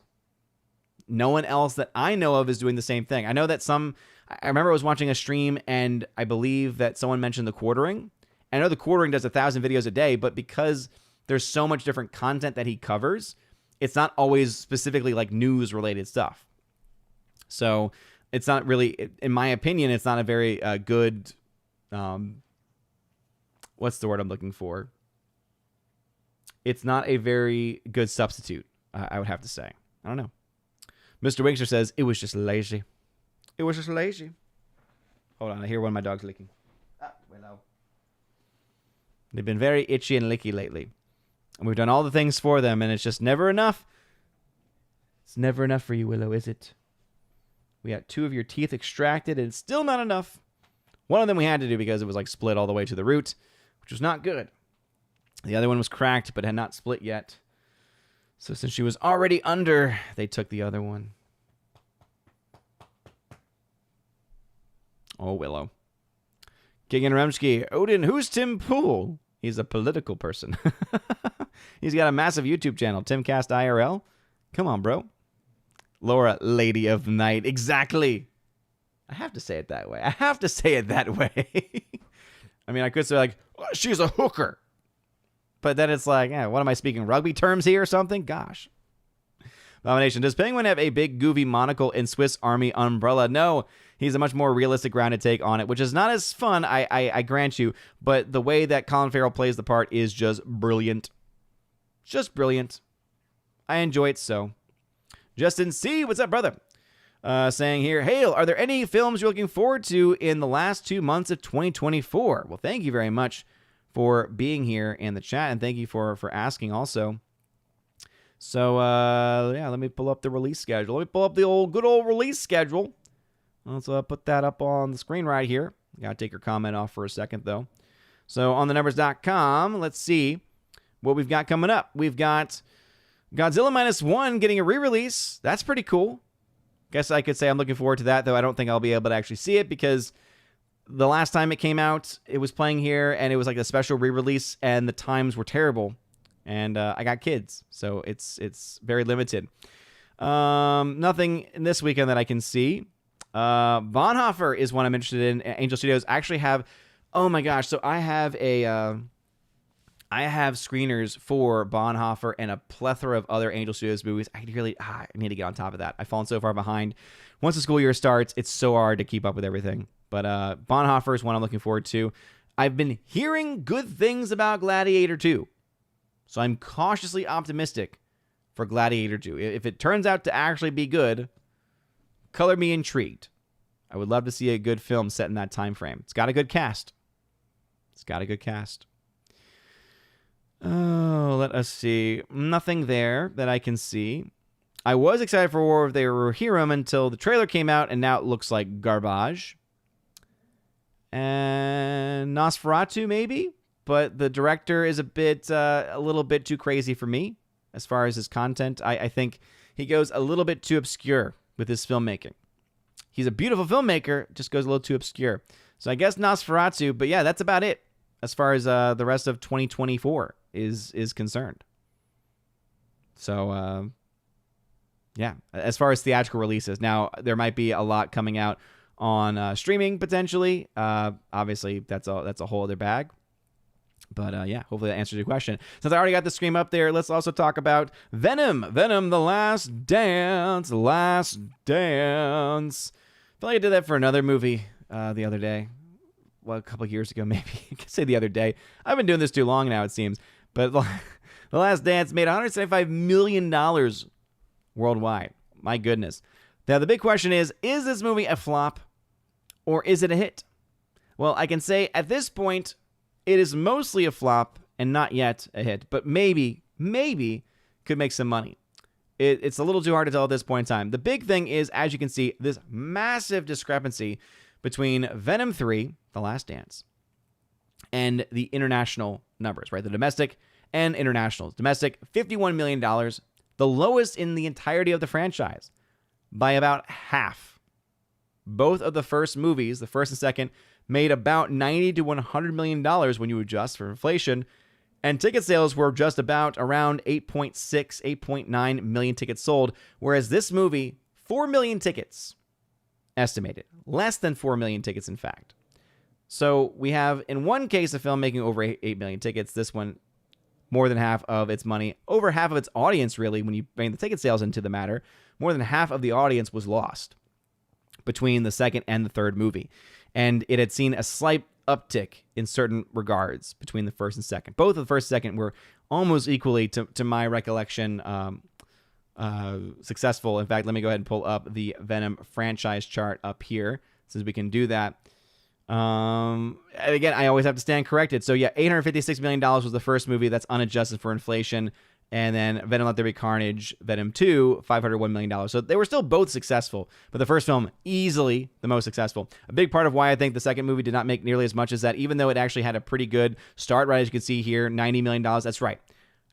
No one else that I know of is doing the same thing. I know that I remember I was watching a stream, and I believe that someone mentioned the Quartering. I know the Quartering does 1,000 videos a day, but because there's so much different content that he covers, it's not always specifically like news-related stuff. So it's not really, in my opinion, it's not a very good, what's the word I'm looking for? It's not a very good substitute, I would have to say. I don't know. Mr. Winkster says, it was just lazy. It was just lazy. Hold on, I hear one of my dogs licking. Willow. They've been very itchy and licky lately. And we've done all the things for them, and it's just never enough. It's never enough for you, Willow, is it? We got 2 of your teeth extracted, and it's still not enough. One of them we had to do because it was like split all the way to the root, which was not good. The other one was cracked, but had not split yet. So since she was already under, they took the other one. Oh, Willow. King and Remsky. Odin, who's Tim Pool? He's a political person. He's got a massive YouTube channel, Timcast IRL. Come on, bro. Laura, Lady of the Night. Exactly. I have to say it that way. I mean, I could say like, oh, she's a hooker. But then it's like, what am I speaking rugby terms here or something? Gosh. Abomination. Does Penguin have a big goofy monocle and Swiss Army umbrella? No. He's a much more realistic grounded take on it, which is not as fun, I grant you, but the way that Colin Farrell plays the part is just brilliant. Just brilliant. I enjoy it so. Justin C., what's up, brother? Saying here, Hale, are there any films you're looking forward to in the last 2 months of 2024? Well, thank you very much for being here in the chat, and thank you for asking also. So, let me pull up the release schedule. Let me pull up the good old release schedule. Let's put that up on the screen right here. Got to take your comment off for a second, though. So, on thenumbers.com, let's see what we've got coming up. We've got Godzilla Minus One getting a re-release. That's pretty cool. Guess I could say I'm looking forward to that, though I don't think I'll be able to actually see it because the last time it came out, it was playing here, and it was like a special re-release, and the times were terrible. And I got kids, so it's very limited. Nothing in this weekend that I can see. Bonhoeffer is one I'm interested in. Angel Studios actually have, oh my gosh, so I have screeners for Bonhoeffer and a plethora of other Angel Studios movies. I need to get on top of that. I've fallen so far behind. Once the school year starts, it's so hard to keep up with everything. But Bonhoeffer is one I'm looking forward to. I've been hearing good things about Gladiator 2. So I'm cautiously optimistic for Gladiator 2. If it turns out to actually be good, color me intrigued. I would love to see a good film set in that time frame. It's got a good cast. Oh, let us see. Nothing there that I can see. I was excited for War of the Rohirrim until the trailer came out, and now it looks like garbage. And Nosferatu, maybe? But the director is a little bit too crazy for me as far as his content. I think he goes a little bit too obscure with his filmmaking. He's a beautiful filmmaker, just goes a little too obscure. So I guess Nosferatu, but yeah, that's about it as far as the rest of 2024 is concerned. So, yeah, as far as theatrical releases. Now, there might be a lot coming out on streaming potentially. Obviously, that's a whole other bag. But yeah, hopefully that answers your question. Since I already got the scream up there, let's also talk about Venom. Venom, The Last Dance. Last Dance. I feel like I did that for another movie the other day. Well, a couple of years ago, maybe. I can say the other day. I've been doing this too long now, it seems. But The Last Dance made $175 million worldwide. My goodness. Now, the big question is this movie a flop or is it a hit? Well, I can say at this point, it is mostly a flop and not yet a hit, but maybe could make some money. It's a little too hard to tell at this point in time. The big thing is, as you can see, this massive discrepancy between Venom 3, The Last Dance, and the international numbers, right? The domestic and international. Domestic, $51 million, the lowest in the entirety of the franchise by about half. Both of the first movies, the first and second, made about $90 to $100 million when you adjust for inflation, and ticket sales were just about around 8.9 million tickets sold, whereas this movie, 4 million tickets estimated. Less than 4 million tickets, in fact. So we have, in one case, a film making over 8 million tickets. This one, more than half of its money, over half of its audience, really, when you bring the ticket sales into the matter, more than half of the audience was lost between the second and the third movie. And it had seen a slight uptick in certain regards between the first and second. Both of the first and second were almost equally, to my recollection, successful. In fact, let me go ahead and pull up the Venom franchise chart up here, since we can do that. Again, I always have to stand corrected. So yeah, $856 million was the first movie that's unadjusted for inflation. And then Venom Let There Be Carnage, Venom 2, $501 million. So they were still both successful, but the first film, easily the most successful. A big part of why I think the second movie did not make nearly as much is that even though it actually had a pretty good start, right, as you can see here, $90 million, that's right.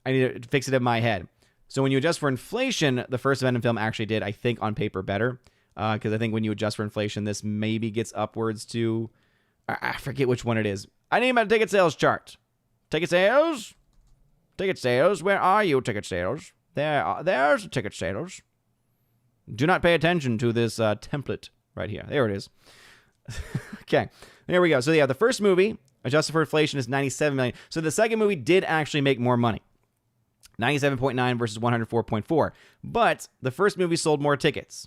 I need to fix it in my head. So when you adjust for inflation, the first Venom film actually did, I think, on paper better. Because I think when you adjust for inflation, this maybe gets upwards to, I forget which one it is. I need my ticket sales chart. Ticket sales? Ticket sales, where are you, ticket sales? There's ticket sales. Do not pay attention to this template right here. There it is. Okay, there we go. So yeah, the first movie, adjusted for inflation, is $97 million. So the second movie did actually make more money. 97.9 versus 104.4. But the first movie sold more tickets.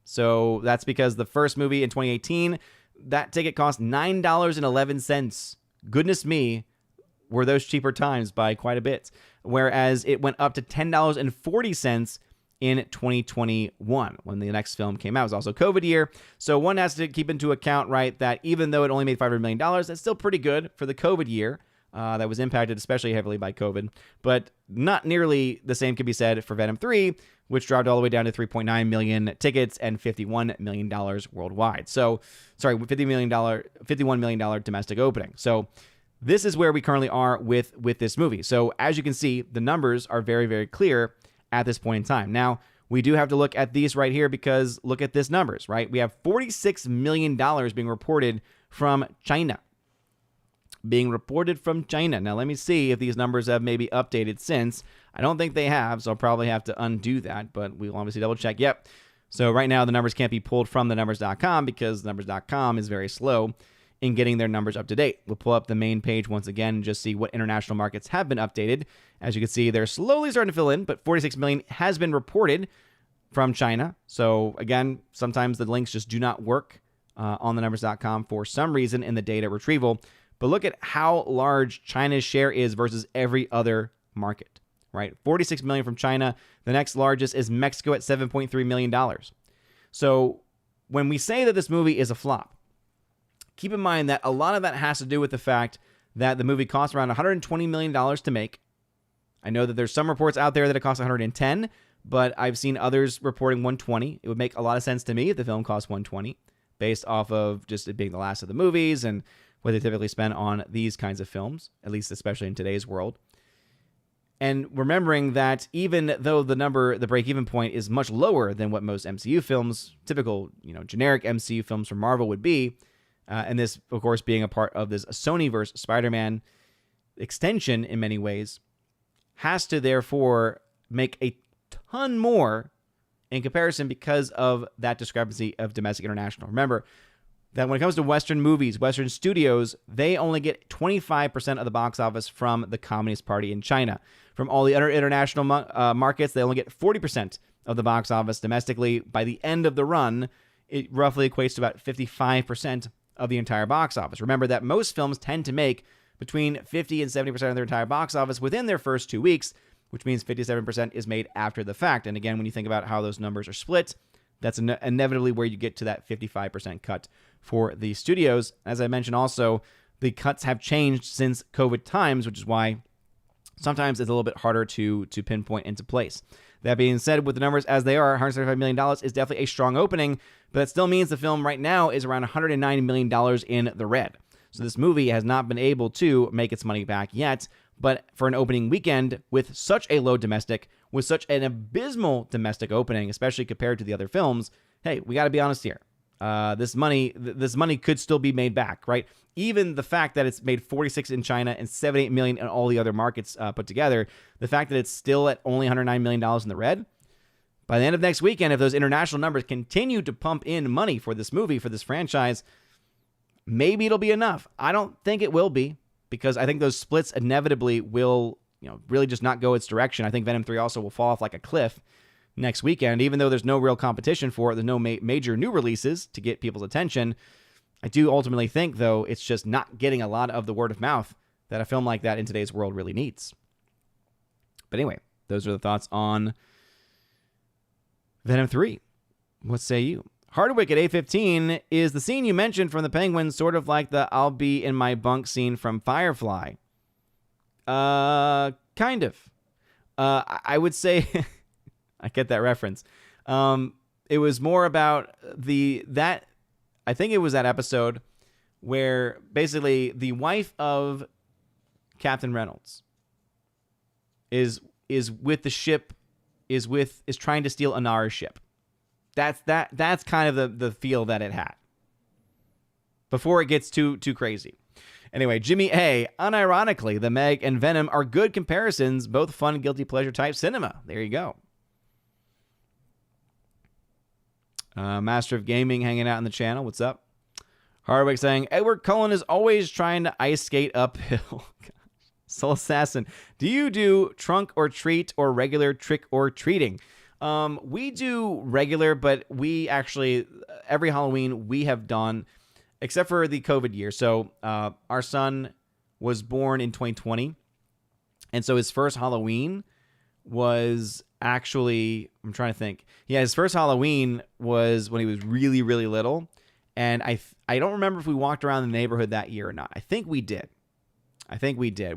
So that's because the first movie in 2018, that ticket cost $9.11. Goodness me, were those cheaper times by quite a bit. Whereas it went up to $10.40 in 2021 when the next film came out. It was also COVID year. So one has to keep into account, right, that even though it only made $500 million, that's still pretty good for the COVID year. That was impacted especially heavily by COVID. But not nearly the same could be said for Venom 3, which dropped all the way down to 3.9 million tickets and $51 million worldwide. So, sorry, $51 million domestic opening. So this is where we currently are with this movie. So as you can see, the numbers are very, very clear at this point in time. Now, we do have to look at these right here because look at this numbers, right? We have $46 million being reported from China. Now, let me see if these numbers have maybe updated since. I don't think they have, so I'll probably have to undo that, but we'll obviously double check. Yep. So right now, the numbers can't be pulled from the numbers.com because numbers.com is very slow in getting their numbers up to date. We'll pull up the main page once again and just see what international markets have been updated. As you can see, they're slowly starting to fill in, but 46 million has been reported from China. So again, sometimes the links just do not work on the numbers.com for some reason in the data retrieval. But look at how large China's share is versus every other market, right? 46 million from China. The next largest is Mexico at $7.3 million. So when we say that this movie is a flop, keep in mind that a lot of that has to do with the fact that the movie cost around $120 million to make. I know that there's some reports out there that it cost 110, but I've seen others reporting 120. It would make a lot of sense to me if the film cost 120 based off of just it being the last of the movies and what they typically spend on these kinds of films, at least especially in today's world. And remembering that even though the break-even point is much lower than what most MCU films, typical, generic MCU films from Marvel would be, and this, of course, being a part of this Sonyverse Spider-Man extension in many ways, has to therefore make a ton more in comparison because of that discrepancy of domestic international. Remember, that when it comes to Western movies, Western studios, they only get 25% of the box office from the Communist Party in China. From all the other international markets, they only get 40% of the box office domestically. By the end of the run, it roughly equates to about 55% of the entire box office. Remember that most films tend to make between 50 and 70% of their entire box office within their first 2 weeks, which means 57% is made after the fact. And again, when you think about how those numbers are split, that's inevitably where you get to that 55% cut for the studios. As I mentioned also, the cuts have changed since COVID times, which is why sometimes it's a little bit harder to pinpoint into place. That being said, with the numbers as they are, $175 million is definitely a strong opening, but that still means the film right now is around $190 million in the red. So this movie has not been able to make its money back yet, but for an opening weekend with such a low domestic, with such an abysmal domestic opening, especially compared to the other films, hey, we got to be honest here. This money could still be made back, right? Even the fact that it's made 46 in China and 78 million in all the other markets put together, the fact that it's still at only $109 million in the red, by the end of next weekend, if those international numbers continue to pump in money for this movie, for this franchise, maybe it'll be enough. I don't think it will be, because I think those splits inevitably will, really just not go its direction. I think Venom 3 also will fall off like a cliff next weekend, even though there's no real competition for it, there's no major new releases to get people's attention. I do ultimately think, though, it's just not getting a lot of the word of mouth that a film like that in today's world really needs. But anyway, those are the thoughts on Venom 3. What say you? Hardwick at A15, is the scene you mentioned from The Penguin sort of like the I'll be in my bunk scene from Firefly? Kind of. I would say... I get that reference. It was more about I think it was that episode where basically the wife of Captain Reynolds is with the ship, is trying to steal Anara's ship. That's kind of the feel that it had before it gets too crazy. Anyway, Jimmy A, unironically, The Meg and Venom are good comparisons, both fun, guilty pleasure type cinema. There you go. Master of Gaming hanging out in the channel. What's up? Hardwick saying, Edward Cullen is always trying to ice skate uphill. Soul Assassin, do you do trunk or treat or regular trick or treating? We do regular, but we actually, every Halloween we have done, except for the COVID year. So our son was born in 2020. And so his first Halloween was actually, I'm trying to think. Yeah, his first Halloween was when he was really, really little. And I don't remember if we walked around the neighborhood that year or not. I think we did.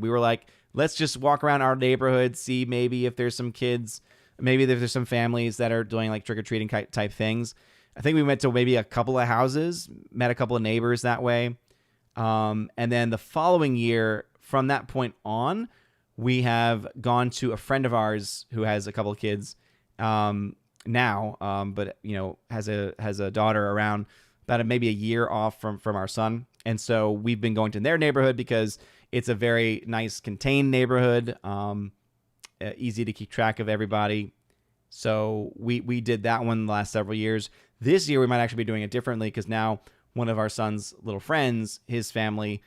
We were like, let's just walk around our neighborhood, see maybe if there's some kids, maybe if there's some families that are doing like trick-or-treating type things. I think we went to maybe a couple of houses, met a couple of neighbors that way. And then the following year, from that point on, we have gone to a friend of ours who has a couple of kids now, but has a daughter around about maybe a year off from our son. And so we've been going to their neighborhood because it's a very nice contained neighborhood, easy to keep track of everybody. So we did that one the last several years. This year we might actually be doing it differently because now one of our son's little friends, his family,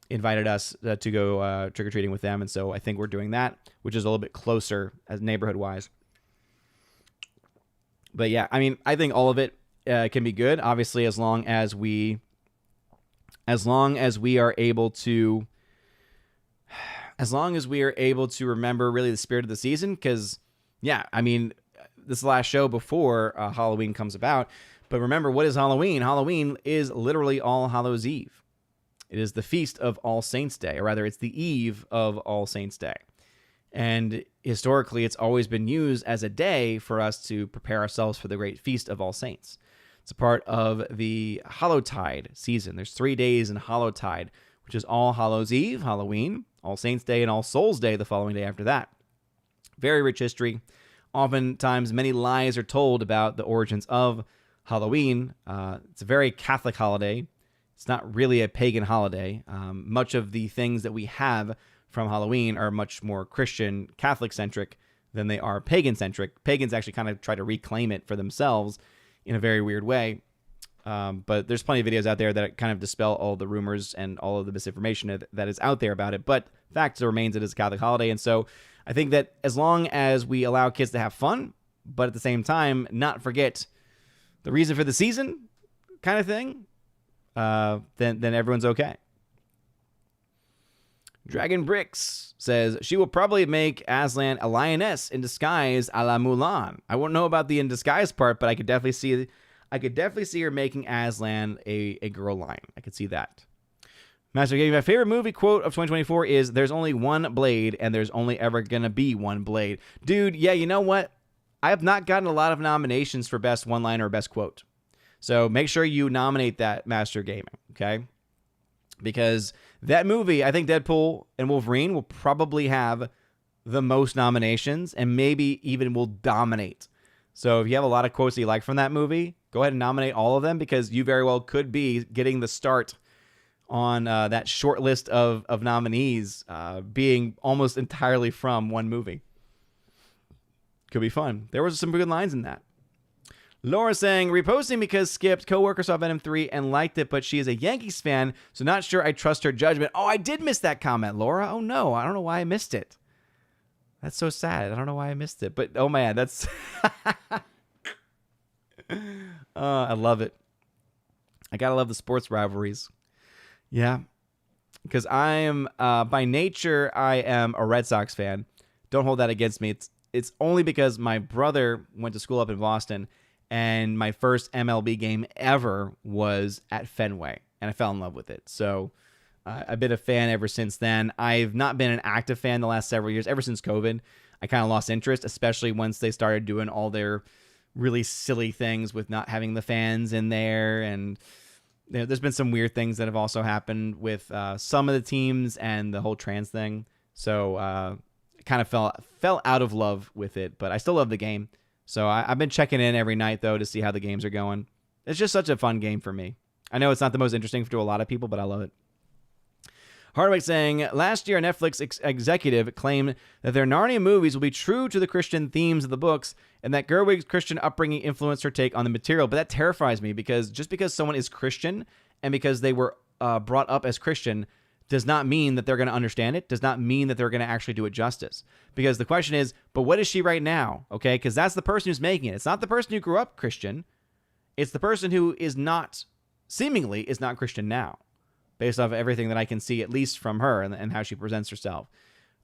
invited us to go trick-or-treating with them. And so I think we're doing that, which is a little bit closer as neighborhood-wise. But yeah, I mean, I think all of it can be good, obviously, as long as we are able to remember really the spirit of the season. Because, yeah, I mean, this is the last show before Halloween comes about. But remember, what is Halloween? Halloween is literally All Hallows Eve. It is the feast of All Saints' Day, or rather, it's the eve of All Saints' Day. And historically, it's always been used as a day for us to prepare ourselves for the great feast of All Saints. It's a part of the Hallowtide season. There's 3 days in Hallowtide, which is All Hallows Eve, Halloween, All Saints' Day, and All Souls' Day the following day after that. Very rich history. Oftentimes, many lies are told about the origins of Halloween. It's a very Catholic holiday. It's not really a pagan holiday. Much of the things that we have from Halloween are much more Christian, Catholic-centric than they are pagan-centric. Pagans actually kind of try to reclaim it for themselves in a very weird way. But there's plenty of videos out there that kind of dispel all the rumors and all of the misinformation that is out there about it. But fact remains, it is a Catholic holiday. And so I think that as long as we allow kids to have fun, but at the same time not forget the reason for the season kind of thing, then everyone's okay. Dragon Bricks says she will probably make Aslan a lioness in disguise a la Mulan. I won't know about the in disguise part, but I could definitely see her making Aslan a girl lion. I could see that. Master Gaming, my favorite movie quote of 2024 is "There's only one blade, and there's only ever gonna be one blade." Dude, yeah, you know what? I have not gotten a lot of nominations for best one-liner or best quote. So make sure you nominate that, Master Gaming, okay? Because that movie, I think Deadpool and Wolverine will probably have the most nominations and maybe even will dominate. So if you have a lot of quotes that you like from that movie, go ahead and nominate all of them because you very well could be getting the start on that short list of nominees being almost entirely from one movie. Could be fun. There was some good lines in that. Laura saying, reposting because skipped. Coworker saw Venom 3 and liked it, but she is a Yankees fan, so not sure I trust her judgment. Oh, I did miss that comment, Laura. Oh, no. I don't know why I missed it. That's so sad. I don't know why I missed it. But, oh, man, that's... I love it. I gotta love the sports rivalries. Yeah. Because I am, by nature, I am a Red Sox fan. Don't hold that against me. It's only because my brother went to school up in Boston, and my first MLB game ever was at Fenway, and I fell in love with it. So I've been a fan ever since then. I've not been an active fan the last several years. Ever since COVID, I kind of lost interest, especially once they started doing all their really silly things with not having the fans in there. And you know, there's been some weird things that have also happened with some of the teams and the whole trans thing. So kind of fell out of love with it, but I still love the game. So I've been checking in every night, though, to see how the games are going. It's just such a fun game for me. I know it's not the most interesting to a lot of people, but I love it. Hardwick saying, last year a Netflix executive claimed that their Narnia movies will be true to the Christian themes of the books and that Gerwig's Christian upbringing influenced her take on the material. But that terrifies me because just because someone is Christian and because they were brought up as Christian does not mean that they're going to understand it, does not mean that they're going to actually do it justice. Because the question is, but what is she right now? Okay, because that's the person who's making it. It's not the person who grew up Christian. It's the person who seemingly is not Christian now, based off of everything that I can see, at least from her and how she presents herself.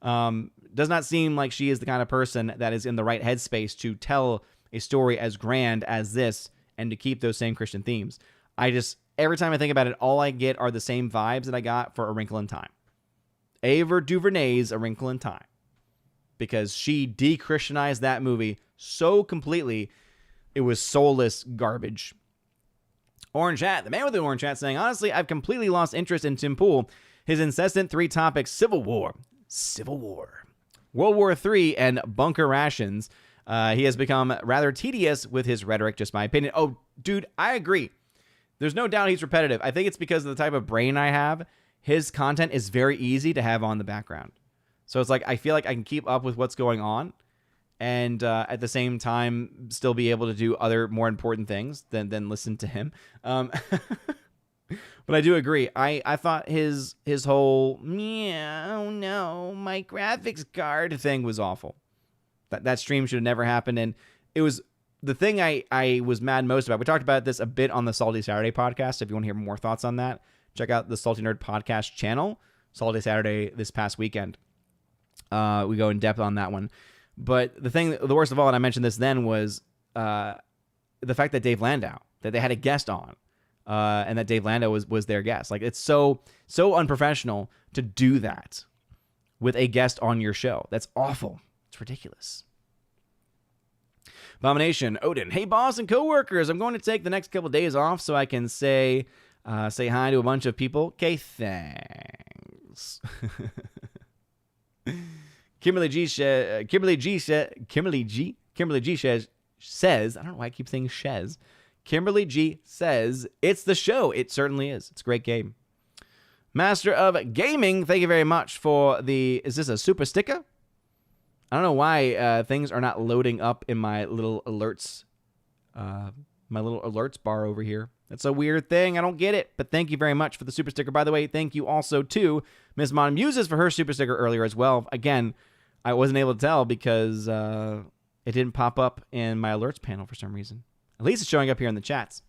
Does not seem like she is the kind of person that is in the right headspace to tell a story as grand as this and to keep those same Christian themes. Every time I think about it, all I get are the same vibes that I got for A Wrinkle in Time. Ava DuVernay's A Wrinkle in Time. Because she de-Christianized that movie so completely, it was soulless garbage. Orange Hat, the man with the orange hat, saying, honestly, I've completely lost interest in Tim Pool. His incessant three topics, Civil War, World War III, and bunker rations. He has become rather tedious with his rhetoric, just my opinion. Oh, dude, I agree. There's no doubt he's repetitive. I think it's because of the type of brain I have. His content is very easy to have on the background. So it's like I feel like I can keep up with what's going on and at the same time still be able to do other more important things than listen to him. But I do agree. I thought his whole, oh no, my graphics card thing was awful. That stream should have never happened. And it was the thing I was mad most about. We talked about this a bit on the Salty Saturday podcast. If you want to hear more thoughts on that, check out the Salty Nerd podcast channel, Salty Saturday this past weekend. We go in depth on that one. But the worst of all, and I mentioned this then, was the fact that Dave Landau, that they had a guest on, and that Dave Landau was their guest. Like, it's so unprofessional to do that with a guest on your show. That's awful. It's ridiculous. Abomination, Odin. Hey, boss and coworkers, I'm going to take the next couple of days off so I can say hi to a bunch of people. Okay, thanks. Kimberly G says, I don't know why I keep saying Shez. Kimberly G says, it's the show. It certainly is. It's a great game. Master of Gaming, thank you very much for is this a super sticker? I don't know why things are not loading up in my little alerts bar over here. It's a weird thing. I don't get it. But thank you very much for the super sticker. By the way, thank you also to Miss Mon Muses for her super sticker earlier as well. Again, I wasn't able to tell because it didn't pop up in my alerts panel for some reason. At least it's showing up here in the chats.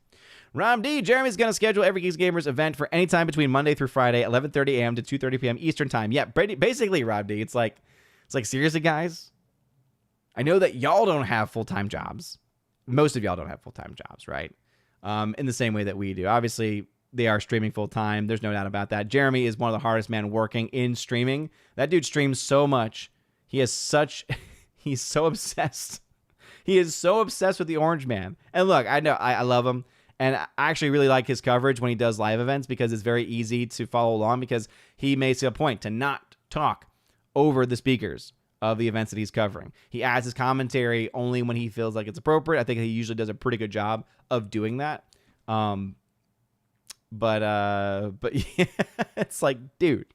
Rom D, Jeremy's going to schedule every Geeks Gamers event for any time between Monday through Friday, 11:30 a.m. to 2:30 p.m. Eastern time. Yeah, basically, Rob D, it's like seriously, guys? I know that y'all don't have full-time jobs. Most of y'all don't have full-time jobs, right? In the same way that we do. Obviously, they are streaming full-time. There's no doubt about that. Jeremy is one of the hardest men working in streaming. That dude streams so much. He's so obsessed. He is so obsessed with the Orange Man. And look, I know I love him. And I actually really like his coverage when he does live events because it's very easy to follow along because he makes it a point to not talk over the speakers of the events that he's covering. He adds his commentary only when he feels like it's appropriate. I think he usually does a pretty good job of doing that. But yeah, it's like, dude,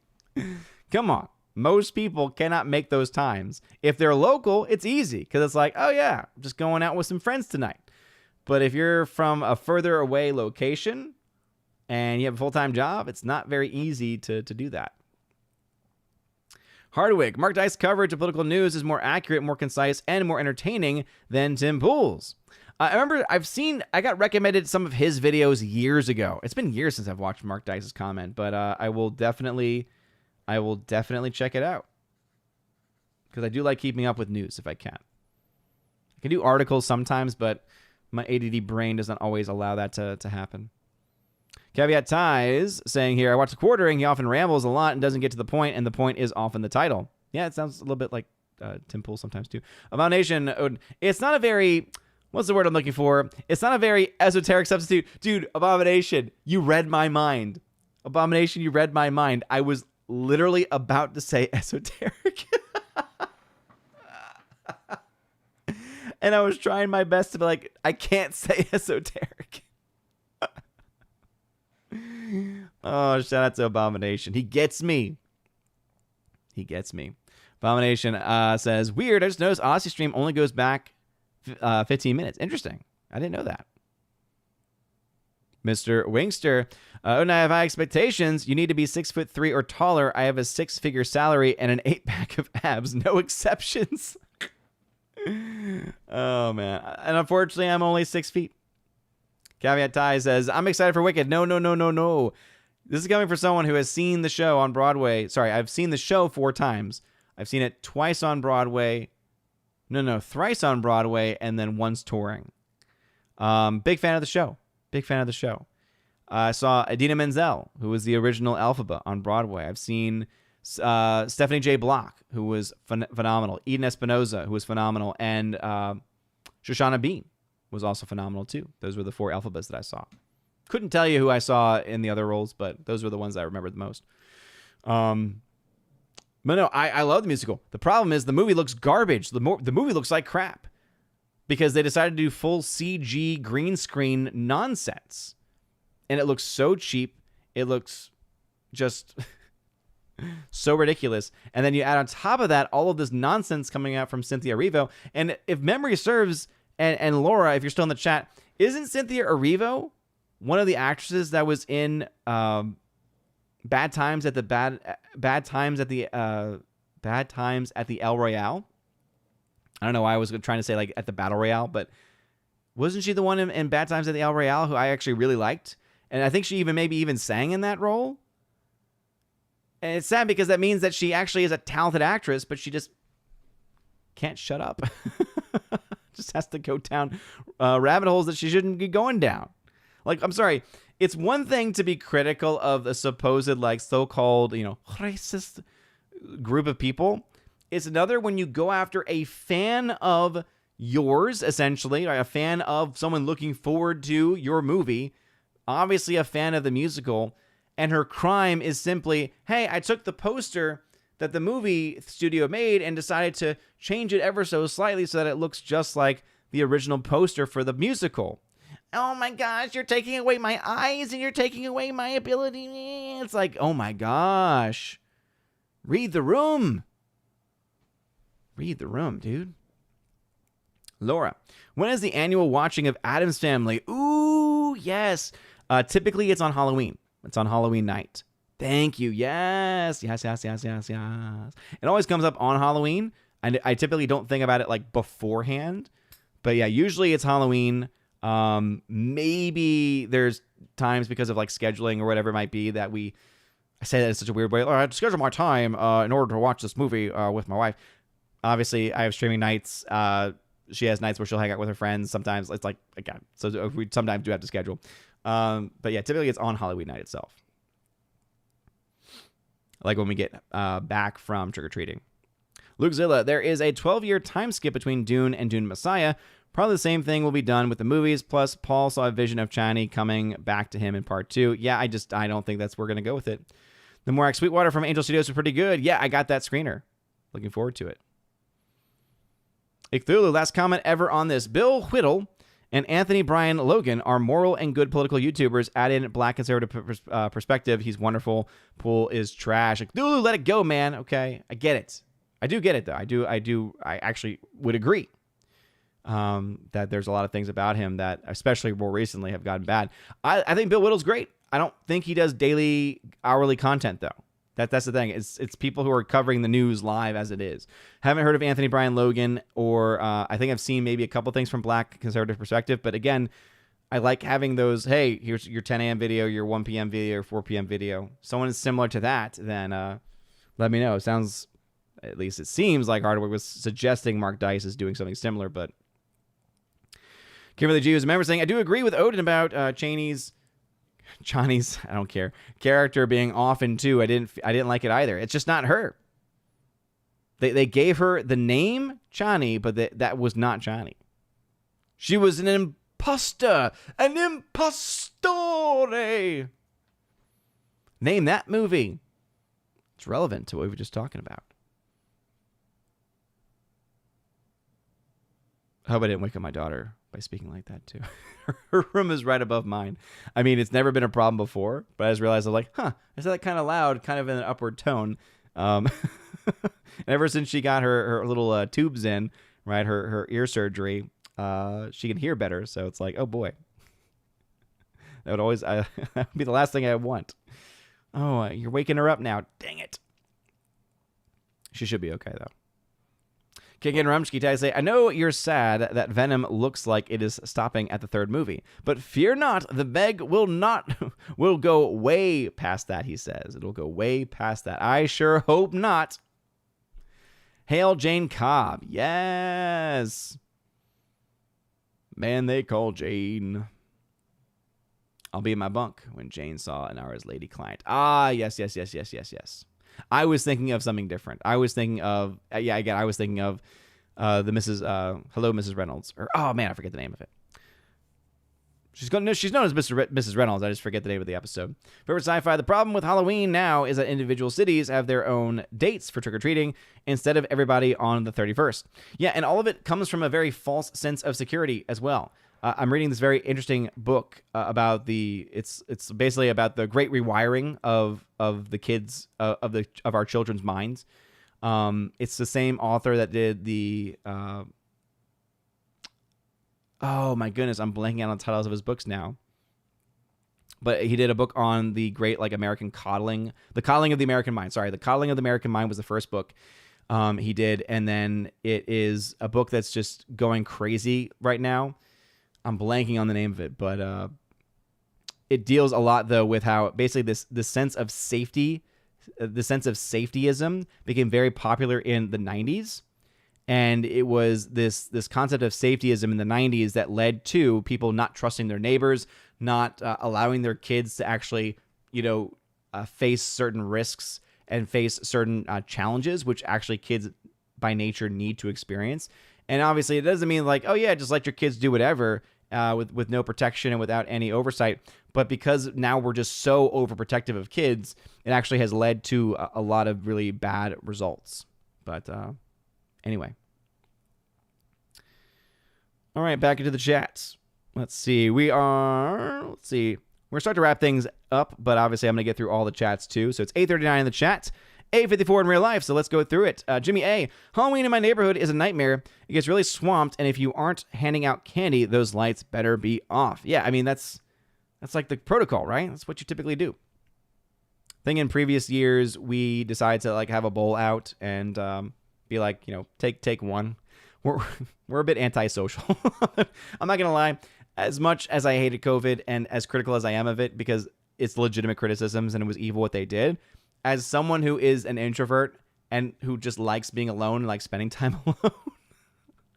come on. Most people cannot make those times. If they're local, it's easy because it's like, oh yeah, I'm just going out with some friends tonight. But if you're from a further away location and you have a full-time job, it's not very easy to do that. Hardwick, Mark Dice coverage of political news is more accurate, more concise, and more entertaining than Tim Pool's. I remember I got recommended some of his videos years ago. It's been years since I've watched Mark Dice's comment, but I will definitely check it out because I do like keeping up with news if I can. I can do articles sometimes, but my ADD brain doesn't always allow that to happen. Caveat Ties saying here, I watch the quartering. He often rambles a lot and doesn't get to the point, and the point is often the title. Yeah, it sounds a little bit like Tim Pool sometimes too. Abomination, it's not a very, what's the word I'm looking for? It's not a very esoteric substitute. Dude, Abomination, you read my mind. Abomination, you read my mind. I was literally about to say esoteric. And I was trying my best to be like, I can't say esoteric. Oh, shout out to Abomination. He gets me. Abomination says, weird. I just noticed Odyssey stream only goes back 15 minutes. Interesting. I didn't know that. Mr. Wingster, and I have high expectations. You need to be 6'3" or taller. I have a 6-figure salary and an 8-pack of abs. No exceptions. Oh, man. And unfortunately, I'm only 6 feet. Caveat Ty says, I'm excited for Wicked. No. This is coming for someone who has seen the show on Broadway. Sorry, I've seen the show 4 times. I've seen it twice on Broadway. Thrice on Broadway, and then once touring. Big fan of the show. I saw Idina Menzel, who was the original Elphaba on Broadway. I've seen Stephanie J. Block, who was phenomenal. Eden Espinoza, who was phenomenal. And Shoshana Bean was also phenomenal, too. Those were the 4 Elphabas that I saw. Couldn't tell you who I saw in the other roles, but those were the ones I remember the most. But no, I love the musical. The problem is the movie looks garbage. The movie looks like crap because they decided to do full CG green screen nonsense. And it looks so cheap. It looks just so ridiculous. And then you add on top of that all of this nonsense coming out from Cynthia Erivo. And if memory serves, and Laura, if you're still in the chat, isn't Cynthia Erivo one of the actresses that was in Bad Times at the El Royale? I don't know why I was trying to say like at the Battle Royale, but wasn't she the one in Bad Times at the El Royale who I actually really liked? And I think she maybe even sang in that role. And it's sad because that means that she actually is a talented actress, but she just can't shut up. Just has to go down rabbit holes that she shouldn't be going down. Like, I'm sorry. It's one thing to be critical of the supposed, like, so-called, racist group of people. It's another when you go after a fan of yours, essentially, right? A fan of someone looking forward to your movie, obviously a fan of the musical, and her crime is simply, hey, I took the poster that the movie studio made and decided to change it ever so slightly so that it looks just like the original poster for the musical. Oh my gosh, you're taking away my eyes and you're taking away my ability. It's like, oh my gosh. Read the room. Read the room, dude. Laura, when is the annual watching of Addams Family? Ooh, yes. Typically, it's on Halloween. It's on Halloween night. Thank you. Yes. Yes, yes, yes, yes, yes. It always comes up on Halloween. And I typically don't think about it like beforehand. But yeah, usually it's Halloween. Maybe there's times because of like scheduling or whatever it might be that I say that in such a weird way. I have to schedule my time in order to watch this movie with my wife. Obviously, I have streaming nights. She has nights where she'll hang out with her friends. Sometimes it's like, again, so we sometimes do have to schedule. But yeah, typically it's on Halloween night itself. Like when we get back from trick-or-treating. Luke Zilla, there is a 12-year time skip between Dune and Dune Messiah. Probably the same thing will be done with the movies. Plus, Paul saw a vision of Chani coming back to him in part 2. Yeah, I don't think we're going to go with it. The Morak Sweetwater from Angel Studios was pretty good. Yeah, I got that screener. Looking forward to it. Cthulhu, last comment ever on this. Bill Whittle and Anthony Bryan Logan are moral and good political YouTubers. Add in black conservative perspective. He's wonderful. Pool is trash. Cthulhu, let it go, man. Okay, I get it. I do get it, though. I actually would agree that there's a lot of things about him that, especially more recently, have gotten bad. I think Bill Whittle's great. I don't think he does daily, hourly content, though. That's the thing. It's people who are covering the news live as it is. Haven't heard of Anthony Bryan Logan, or I think I've seen maybe a couple things from Black Conservative Perspective. But again, I like having those, hey, here's your 10 a.m. video, your 1 p.m. video, your 4 p.m. video. Someone is similar to that, then let me know. It sounds, at least it seems like Hardwick was suggesting Mark Dice is doing something similar. But Kimberly G was a member saying, I do agree with Odin about Chani's, I don't care, character being off in 2. I didn't like it either. It's just not her. They gave her the name Chani, but that was not Chani. She was an imposter, an impostore. Name that movie. It's relevant to what we were just talking about. I hope I didn't wake up my daughter by speaking like that too. Her room is right above mine. I mean, it's never been a problem before, but I just realized I was like, I said that kind of loud, kind of in an upward tone. And ever since she got her little tubes in, right, her ear surgery, she can hear better. So it's like, oh boy, that would always that would be the last thing I want. Oh, you're waking her up now. Dang it. She should be okay though. King and Rumsky I say, I know you're sad that Venom looks like it is stopping at the 3rd movie, but fear not, the Meg will go way past that, he says. It'll go way past that. I sure hope not. Hail Jane Cobb. Yes. Man, they call Jane. I'll be in my bunk when Jane saw Inara's lady client. Ah, yes. I was thinking of something different. I was thinking of, I was thinking of the Mrs. Hello, Mrs. Reynolds. Or, oh, man, I forget the name of it. She's known as Mrs. Reynolds. I just forget the name of the episode. Favorite sci-fi. The problem with Halloween now is that individual cities have their own dates for trick-or-treating instead of everybody on the 31st. Yeah, and all of it comes from a very false sense of security as well. I'm reading this very interesting book about it's basically about the great rewiring of the kids of our children's minds. It's the same author that did the oh my goodness, I'm blanking out on the titles of his books now. But he did a book on the great American coddling, the coddling of the American mind. Sorry, the coddling of the American mind was the first book he did, and then it is a book that's just going crazy right now. I'm blanking on the name of it, but it deals a lot though with how basically this sense of safety, the sense of safetyism became very popular in the 90s. And it was this concept of safetyism in the 90s that led to people not trusting their neighbors, not allowing their kids to actually, face certain risks and face certain challenges, which actually kids by nature need to experience. And obviously it doesn't mean like, oh yeah, just let your kids do whatever with no protection and without any oversight. But because now we're just so overprotective of kids, it actually has led to a lot of really bad results. But anyway. All right, back into the chats. Let's see. We're starting to wrap things up, but obviously I'm going to get through all the chats too. So it's 8:39 in the chat. 8:54 in real life, so let's go through it. Jimmy A. Halloween in my neighborhood is a nightmare. It gets really swamped, and if you aren't handing out candy, those lights better be off. Yeah, I mean, that's That's like the protocol, right? That's what you typically do. I think in previous years, we decided to like have a bowl out and be like, take one. We're a bit antisocial. I'm not going to lie. As much as I hated COVID and as critical as I am of it, because it's legitimate criticisms and it was evil what they did, as someone who is an introvert and who just likes being alone and like spending time alone,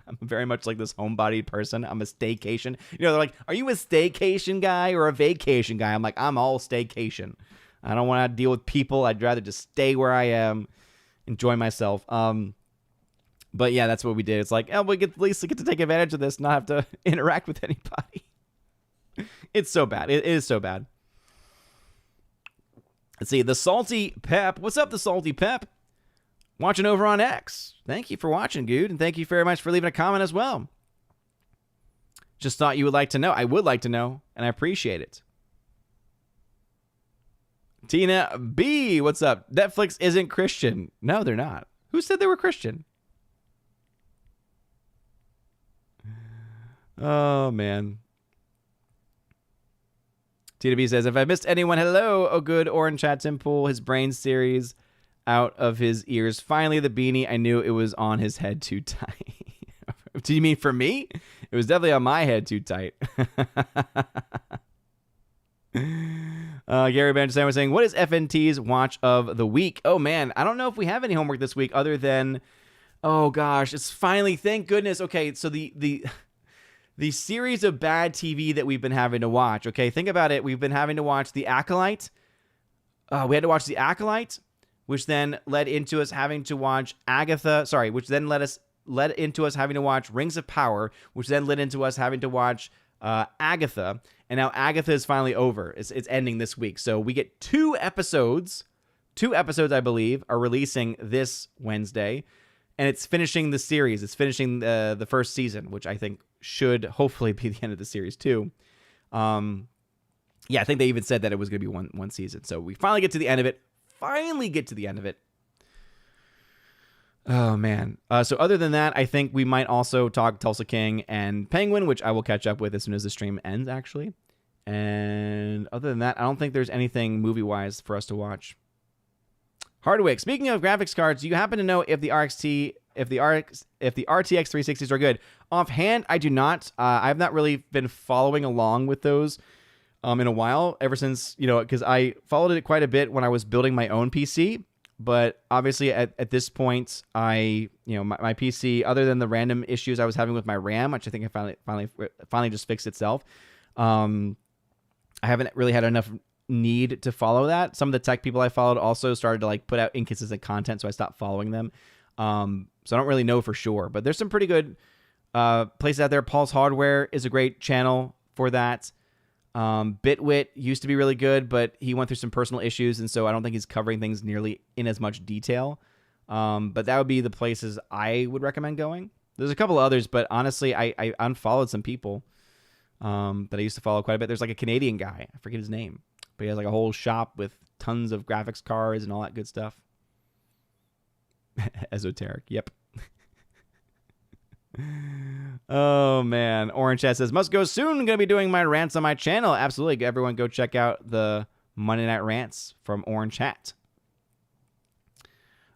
I'm very much like this homebodied person. I'm a staycation. They're like, are you a staycation guy or a vacation guy? I'm like, I'm all staycation. I don't want to deal with people. I'd rather just stay where I am, enjoy myself. But yeah, that's what we did. It's like, we at least get to take advantage of this, not have to interact with anybody. It's so bad. It is so bad. Let's see. The Salty Pep. What's up, the Salty Pep? Watching over on X. Thank you for watching, dude. And thank you very much for leaving a comment as well. Just thought you would like to know. I would like to know, and I appreciate it. Tina B. What's up? Netflix isn't Christian. No, they're not. Who said they were Christian? Oh, man. Tina B says, if I missed anyone, hello. Oh, good. Orange Chat Temple. His brain series out of his ears. Finally, the beanie. I knew it was on his head too tight. Do you mean for me? It was definitely on my head too tight. Gary Benjamin was saying, what is FNT's watch of the week? Oh, man. I don't know if we have any homework this week other than, oh, gosh, it's finally, thank goodness. Okay, so the series of bad TV that we've been having to watch, okay, think about it. We've been having to watch The Acolyte. We had to watch The Acolyte, which then led into us having to watch which then led into us having to watch Rings of Power, which then led into us having to watch Agatha. And now Agatha is finally over. It's ending this week. So we get 2 episodes. 2 episodes, I believe, are releasing this Wednesday. And it's finishing the series. It's finishing the first season, which I think should hopefully be the end of the series too. Yeah, I think they even said that it was going to be one season. So we finally get to the end of it. Oh, man. So other than that, I think we might also talk Tulsa King and Penguin, which I will catch up with as soon as the stream ends, actually. And other than that, I don't think there's anything movie-wise for us to watch. Hardwick, speaking of graphics cards, do you happen to know if the RTX 360s are good? Offhand, I do not. I've not really been following along with those in a while, ever since, because I followed it quite a bit when I was building my own PC. But obviously at this point, my PC, other than the random issues I was having with my RAM, which I think I finally just fixed itself, I haven't really had enough need to follow that. Some of the tech people I followed also started to like put out inconsistent content, so I stopped following them. So I don't really know for sure, but there's some pretty good places out there. Paul's Hardware is a great channel for that. Bitwit used to be really good, but he went through some personal issues, and so I don't think he's covering things nearly in as much detail. But that would be the places I would recommend going. There's a couple others, but honestly, I unfollowed some people that I used to follow quite a bit. There's like a Canadian guy. I forget his name. But he has like a whole shop with tons of graphics cards and all that good stuff. Esoteric. Yep. Oh, man. Orange Chat says, must go soon. I'm going to be doing my rants on my channel. Absolutely. Everyone go check out the Monday Night Rants from Orange Chat.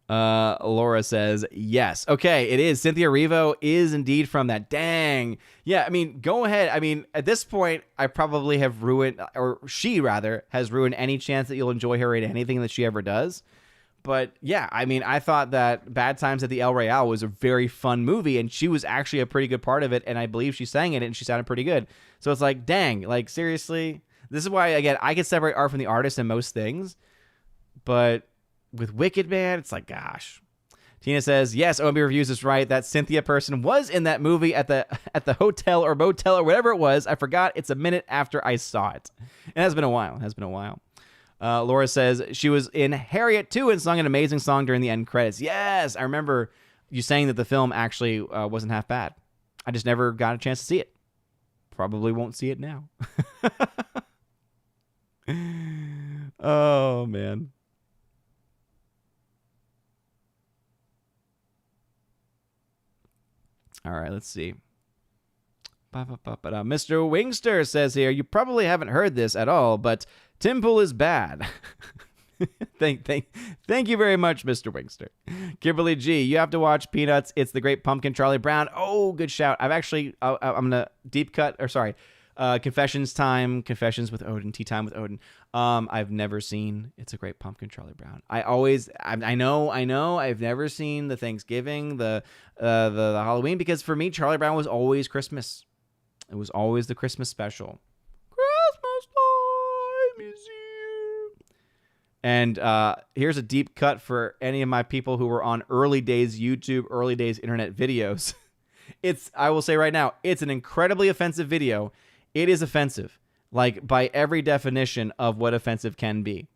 Laura says, yes. Okay, it is. Cynthia Erivo is indeed from that. Dang. Yeah, I mean, go ahead. I mean, at this point, I probably have ruined, or she rather, has ruined any chance that you'll enjoy her in anything that she ever does. But yeah, I mean, I thought that Bad Times at the El Royale was a very fun movie, and she was actually a pretty good part of it, and I believe she sang in it, and she sounded pretty good. So it's like, dang, like, seriously? This is why, again, I can separate art from the artist in most things, but with Wicked, man, it's like, gosh. Tina says, yes, OMB Reviews is right. That Cynthia person was in that movie at the hotel or motel or whatever it was. I forgot. It's a minute after I saw it. It has been a while. Laura says she was in Harriet too and sung an amazing song during the end credits. Yes, I remember you saying that the film actually wasn't half bad. I just never got a chance to see it. Probably won't see it now. Oh, man. All right, let's see. Mr. Wingster says here, you probably haven't heard this at all, but Tim Pool is bad. Thank you very much, Mr. Wingster. Kimberly G, you have to watch Peanuts. It's the Great Pumpkin, Charlie Brown. Oh, good shout. I'm gonna confessions time, confessions with Odin, tea time with Odin. I've never seen It's a Great Pumpkin, Charlie Brown. I know, I've never seen the Thanksgiving, the Halloween, because for me, Charlie Brown was always Christmas. It was always the Christmas special. Christmas time is here. And here's a deep cut for any of my people who were on early days YouTube, early days internet videos. I will say right now, it's an incredibly offensive video. It is offensive, like by every definition of what offensive can be.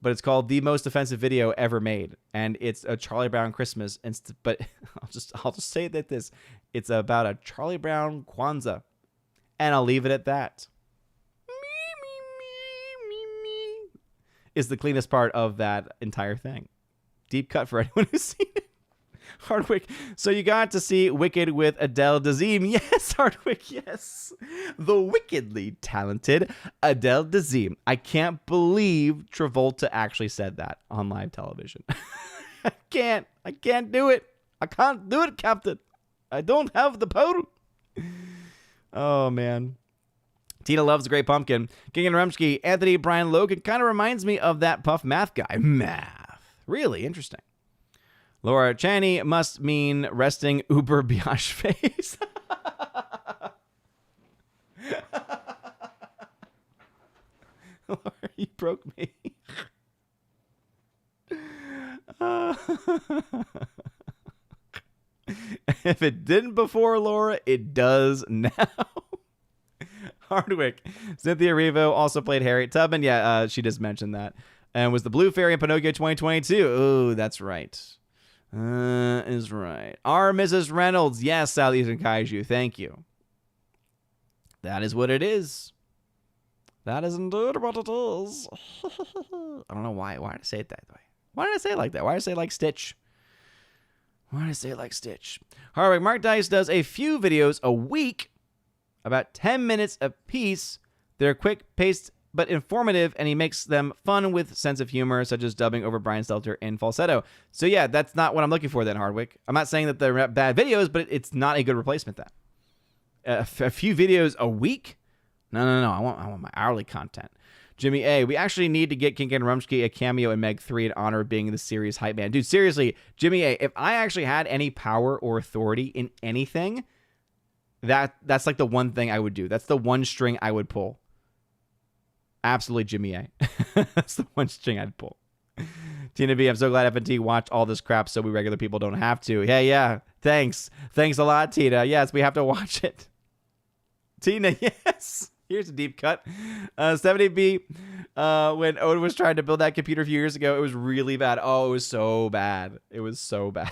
But it's called the most offensive video ever made, and it's a Charlie Brown Christmas. But I'll just say that it's about a Charlie Brown Kwanzaa, and I'll leave it at that. Me is the cleanest part of that entire thing. Deep cut for anyone who's seen it. Hardwick, so you got to see Wicked with Adele Dazeem. Yes, Hardwick, yes. The wickedly talented Adele Dazeem. I can't believe Travolta actually said that on live television. I can't do it. I can't do it, Captain. I don't have the power. Oh, man. Tina loves the Great Pumpkin. King and Rumsky, Anthony Brian Logan kind of reminds me of that Puff Math guy. Math. Really interesting. Laura Chaney must mean resting uber biatch face. Laura, you broke me. If it didn't before, Laura, it does now. Hardwick. Cynthia Erivo also played Harriet Tubman. Yeah, she just mentioned that. And was the Blue Fairy in Pinocchio 2022. Oh, that's right. Is right. Our Mrs. Reynolds. Yes, Southeastern Kaiju. Thank you. That is what it is. That is indeed what it is. I don't know why. Why did I say it that way? Why did I say it like that? Why did I say like Stitch? Why did I say it like Stitch? Hardwick. Mark Dice does a few videos a week, about 10 minutes apiece. They're quick-paced but informative, and he makes them fun with sense of humor, such as dubbing over Brian Stelter in falsetto. So yeah, that's not what I'm looking for then, Hardwick. I'm not saying that they're bad videos, but it's not a good replacement then. A few videos a week? No. I want my hourly content. Jimmy A, we actually need to get Kink and Rumsky a cameo in Meg 3 in honor of being the series hype man. Dude, seriously, Jimmy A, if I actually had any power or authority in anything, that's like the one thing I would do. That's the one string I would pull. Absolutely, Jimmy A. That's the one string I'd pull. Tina B, I'm so glad FNT watched all this crap so we regular people don't have to. Yeah. Thanks a lot, Tina. Yes, we have to watch it. Tina, yes. Here's a deep cut. 70B, when Odin was trying to build that computer a few years ago, it was really bad. Oh, it was so bad. It was so bad.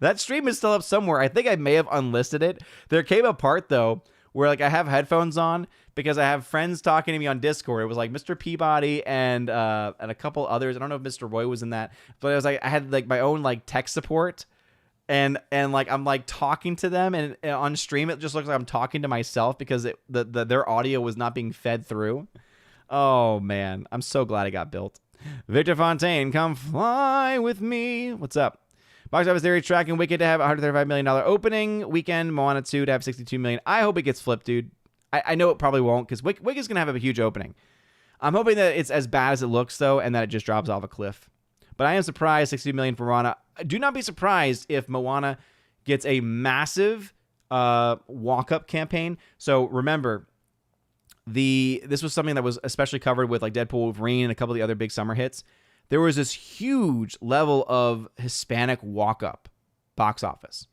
That stream is still up somewhere. I think I may have unlisted it. There came a part, though, where like I have headphones on because I have friends talking to me on Discord. It was like Mr. Peabody and a couple others. I don't know if Mr. Roy was in that, but I was like I had like my own like tech support, and like I'm like talking to them, and on stream it just looks like I'm talking to myself because their audio was not being fed through. Oh man, I'm so glad it got built. Victor Fontaine, come fly with me. What's up? Box Office Theory tracking Wicked to have a $135 million opening weekend. Moana 2 to have $62 million. I hope it gets flipped, dude. I know it probably won't because Wicked's going to have a huge opening. I'm hoping that it's as bad as it looks, though, and that it just drops off a cliff. But I am surprised $62 million for Moana. Do not be surprised if Moana gets a massive walk-up campaign. So remember, this was something that was especially covered with like Deadpool, Wolverine, and a couple of the other big summer hits. There was this huge level of Hispanic walk-up box office.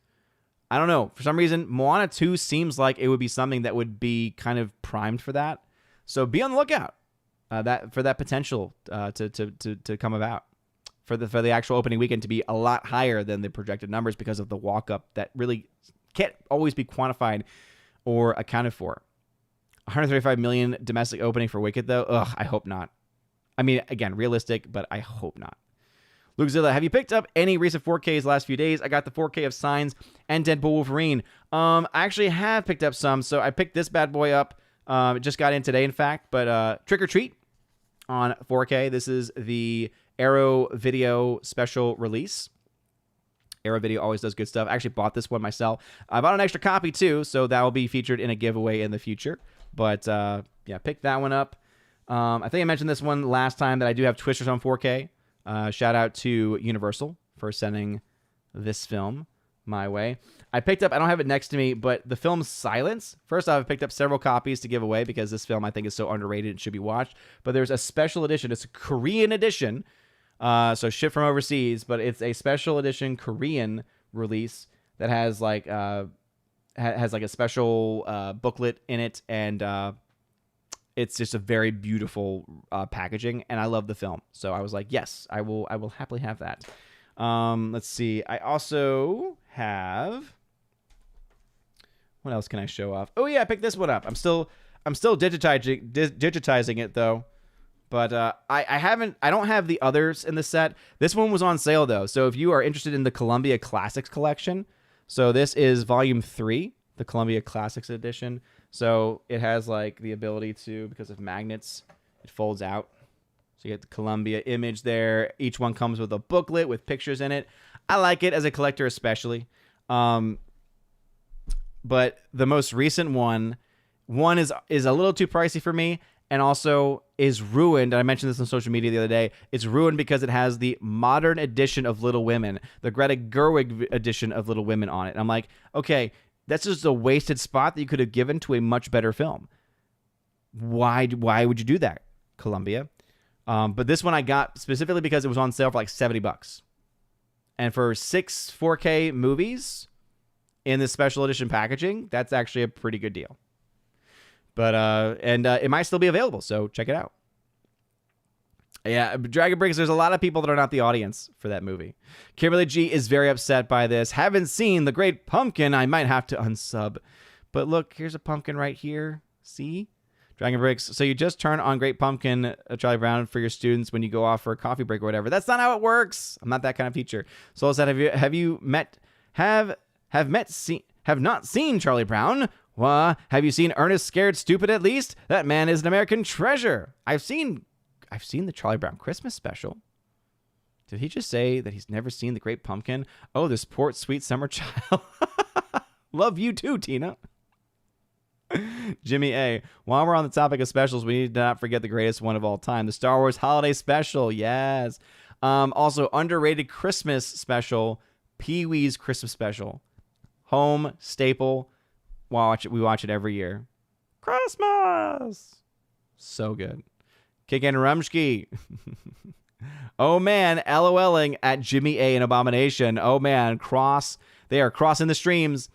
I don't know. For some reason, Moana 2 seems like it would be something that would be kind of primed for that. So be on the lookout for that potential to come about. For the actual opening weekend to be a lot higher than the projected numbers because of the walk-up that really can't always be quantified or accounted for. 135 million domestic opening for Wicked, though? Ugh, I hope not. I mean, again, realistic, but I hope not. Lukezilla, have you picked up any recent 4Ks the last few days? I got the 4K of Signs and Deadpool Wolverine. I actually have picked up some, so I picked this bad boy up. It just got in today, in fact, but Trick or Treat on 4K. This is the Arrow Video special release. Arrow Video always does good stuff. I actually bought this one myself. I bought an extra copy too, so that will be featured in a giveaway in the future. But yeah, pick that one up. I think I mentioned this one last time that I do have Twisters on 4K. Shout out to Universal for sending this film my way. I picked up, I don't have it next to me, but the film Silence. First off, I picked up several copies to give away because this film I think is so underrated and should be watched. But there's a special edition. It's a Korean edition. So shipped from overseas, but it's a special edition Korean release that has like a special booklet in it, and it's just a very beautiful packaging, and I love the film. So I was like, yes, I will happily have that. Let's see. I also have, what else can I show off? Oh yeah, I picked this one up. I'm still digitizing it though. But I don't have the others in the set. This one was on sale though. So if you are interested in the Columbia Classics collection, so this is volume 3, the Columbia Classics edition. So it has like the ability to, because of magnets, it folds out. So you get the Columbia image there. Each one comes with a booklet with pictures in it. I like it as a collector especially. But the most recent one is a little too pricey for me, and also is ruined. I mentioned this on social media the other day. It's ruined because it has the modern edition of Little Women, the Greta Gerwig edition of Little Women on it. And I'm like, okay, that's just a wasted spot that you could have given to a much better film. Why would you do that, Columbia? But this one I got specifically because it was on sale for like $70. And for 6 4K movies in this special edition packaging, that's actually a pretty good deal. But it might still be available, so check it out. Yeah, Dragon Bricks, there's a lot of people that are not the audience for that movie. Kimberly G is very upset by this. Haven't seen The Great Pumpkin. I might have to unsub. But look, here's a pumpkin right here. See? Dragon Bricks. So you just turn on Great Pumpkin, Charlie Brown, for your students when you go off for a coffee break or whatever. That's not how it works. I'm not that kind of teacher. Soul said, have not seen Charlie Brown? Have you seen Ernest Scared Stupid at least? That man is an American treasure. I've seen the Charlie Brown Christmas special. Did he just say that he's never seen The Great Pumpkin? Oh, this poor sweet summer child. Love you too, Tina. Jimmy A. While we're on the topic of specials, we need to not forget the greatest one of all time, the Star Wars Holiday Special. Yes. Also, underrated Christmas special, Pee-wee's Christmas Special. Home staple. We watch it every year. Christmas. So good. Kick and Rumsky. Oh man, LOLing at Jimmy A and Abomination. Oh man, they are crossing the streams.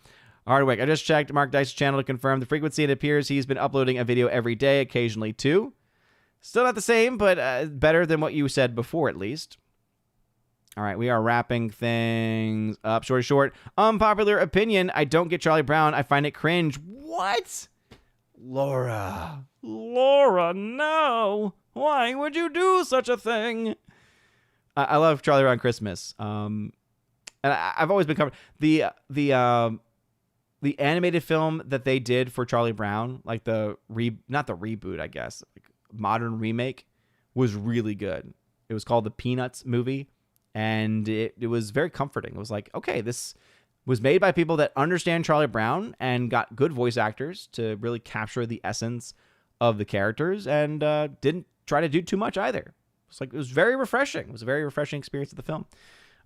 Hardwick, I just checked Mark Dice's channel to confirm the frequency. It appears he's been uploading a video every day, occasionally 2. Still not the same, but better than what you said before, at least. All right, we are wrapping things up. Short. Unpopular opinion. I don't get Charlie Brown. I find it cringe. What? Laura, no. Why would you do such a thing? I love Charlie Brown Christmas. And I've always been covered. The animated film that they did for Charlie Brown, like not the reboot, I guess, like modern remake, was really good. It was called the Peanuts movie. And it was very comforting. It was like, okay, this was made by people that understand Charlie Brown and got good voice actors to really capture the essence of the characters, and didn't try to do too much either. It was very refreshing. It was a very refreshing experience at the film,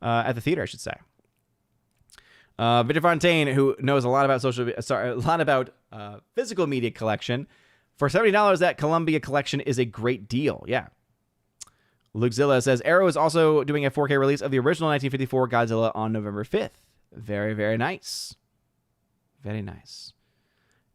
at the theater, I should say. Victor Fontaine, who knows a lot about physical media collection, for $70, that Columbia collection is a great deal. Yeah. Lukezilla says, Arrow is also doing a 4K release of the original 1954 Godzilla on November 5th. Very, very nice. Very nice.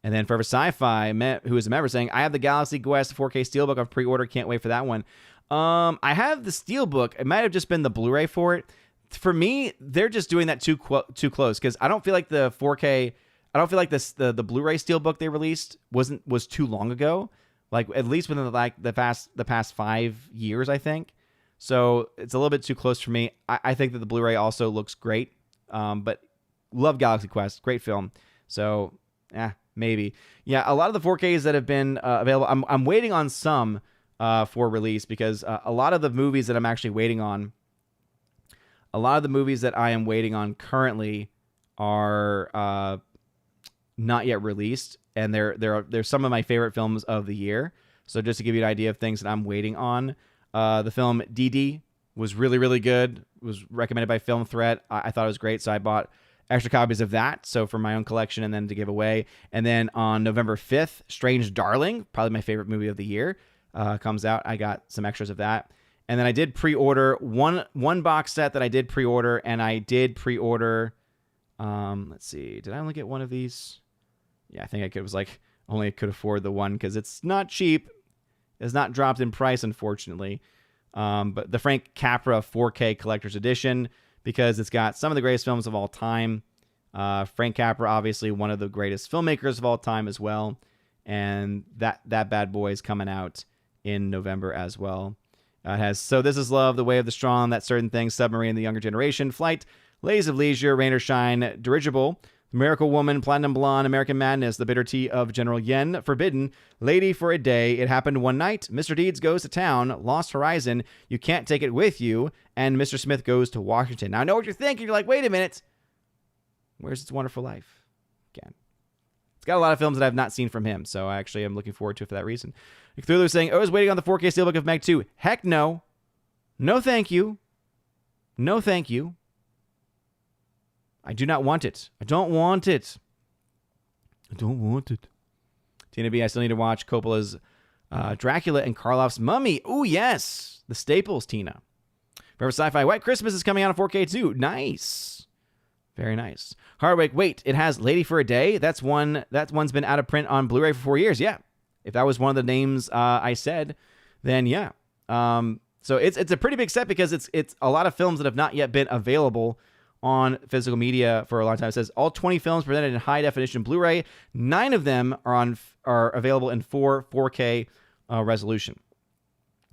And then Forever Sci-Fi, who is a member, saying, I have the Galaxy Quest 4K Steelbook on pre-order. Can't wait for that one. I have the Steelbook. It might have just been the Blu-ray for it. For me, they're just doing that too close, because I don't feel like the 4K... I don't feel like the Blu-ray Steelbook they released was too long ago. Like, at least within the past 5 years, I think. So it's a little bit too close for me. I think that the Blu-ray also looks great, but love Galaxy Quest. Great film. So, maybe. Yeah, a lot of the 4Ks that have been available, I'm waiting on some for release because a lot of the movies that I'm actually waiting on, a lot of the movies that I am waiting on currently are not yet released, and they're some of my favorite films of the year. So just to give you an idea of things that I'm waiting on, the film DD was really, really good. It was recommended by Film Threat. I thought it was great, so I bought extra copies of that, so for my own collection and then to give away. And then on November 5th, Strange Darling, probably my favorite movie of the year, comes out. I got some extras of that. And then I did pre-order one box set that I did pre-order, and I did pre-order, let's see, did I only get one of these? Yeah, I think I could afford the one because it's not cheap. It's not dropped in price, unfortunately. But the Frank Capra 4K Collector's Edition, because it's got some of the greatest films of all time. Frank Capra, obviously one of the greatest filmmakers of all time as well. And that bad boy is coming out in November as well. It has So This Is Love, The Way of the Strong, That Certain Thing, Submarine, The Younger Generation, Flight, Ladies of Leisure, Rain or Shine, Dirigible, Miracle Woman, Platinum Blonde, American Madness, The Bitter Tea of General Yen, Forbidden, Lady for a Day, It Happened One Night, Mr. Deeds Goes to Town, Lost Horizon, You Can't Take It With You, and Mr. Smith Goes to Washington. Now, I know what you're thinking. You're like, wait a minute. Where's It's a Wonderful Life? Again. It's got a lot of films that I've not seen from him, so I actually am looking forward to it for that reason. Cthulhu saying, I was waiting on the 4K Steelbook of Meg 2. Heck no. No thank you. No thank you. I do not want it. I don't want it. I don't want it. Tina B, I still need to watch Coppola's Dracula and Karloff's Mummy. Oh, yes. The staples, Tina. Forever Sci-Fi. White Christmas is coming out on 4K too. Nice. Very nice. Hardwick, wait, it has Lady for a Day? That one's been out of print on Blu-ray for 4 years. Yeah. If that was one of the names I said, then yeah. So it's a pretty big set because it's a lot of films that have not yet been available on physical media for a long time. It says all 20 films presented in high definition Blu-ray. 9 of them are available in 4K resolution.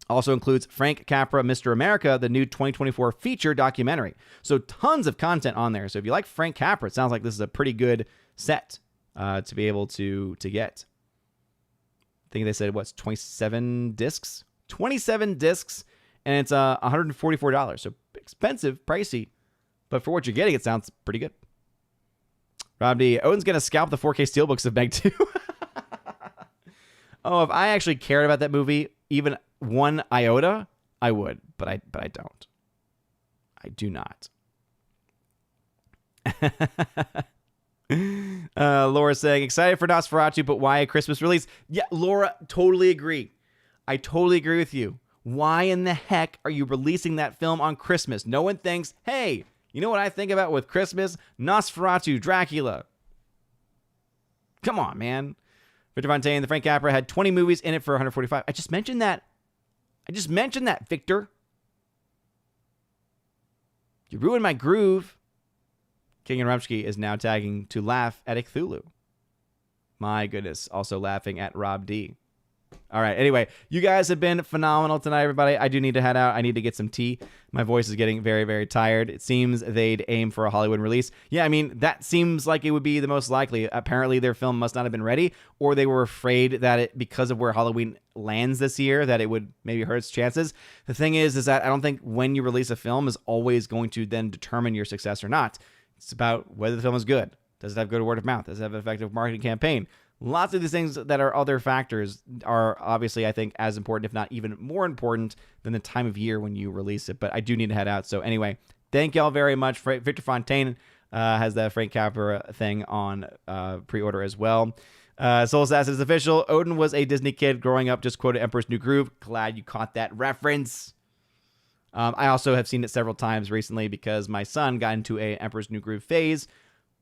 Also includes Frank Capra, Mr. America, the new 2024 feature documentary. So tons of content on there. So if you like Frank Capra, it sounds like this is a pretty good set to be able to get. I think they said, 27 discs? 27 discs, and it's $144. So expensive, pricey. But for what you're getting, it sounds pretty good. Rob D. Odin's going to scalp the 4K Steelbooks of Meg 2. Oh, if I actually cared about that movie, even one iota, I would. But I don't. I do not. Laura saying, excited for Nosferatu, but why a Christmas release? Yeah, Laura, totally agree. I totally agree with you. Why in the heck are you releasing that film on Christmas? No one thinks, hey, you know what I think about with Christmas? Nosferatu, Dracula. Come on, man. Victor Fontaine, the Frank Capra had 20 movies in it for 145. I just mentioned that, Victor. You ruined my groove. King and Rumsky is now tagging to laugh at a Cthulhu. My goodness. Also laughing at Rob D. All right. Anyway, you guys have been phenomenal tonight, everybody. I do need to head out. I need to get some tea. My voice is getting very, very tired. It seems they'd aim for a Hollywood release. Yeah, I mean, that seems like it would be the most likely. Apparently, their film must not have been ready, or they were afraid that because of where Halloween lands this year, that it would maybe hurt its chances. The thing is that I don't think when you release a film is always going to then determine your success or not. It's about whether the film is good. Does it have good word of mouth? Does it have an effective marketing campaign? Lots of these things that are other factors are obviously, I think, as important, if not even more important than the time of year when you release it. But I do need to head out. So anyway, thank y'all very much. Victor Fontaine has that Frank Capra thing on pre-order as well. Soul Assassin is official. Odin was a Disney kid growing up, just quoted Emperor's New Groove. Glad you caught that reference. I also have seen it several times recently because my son got into a Emperor's New Groove phase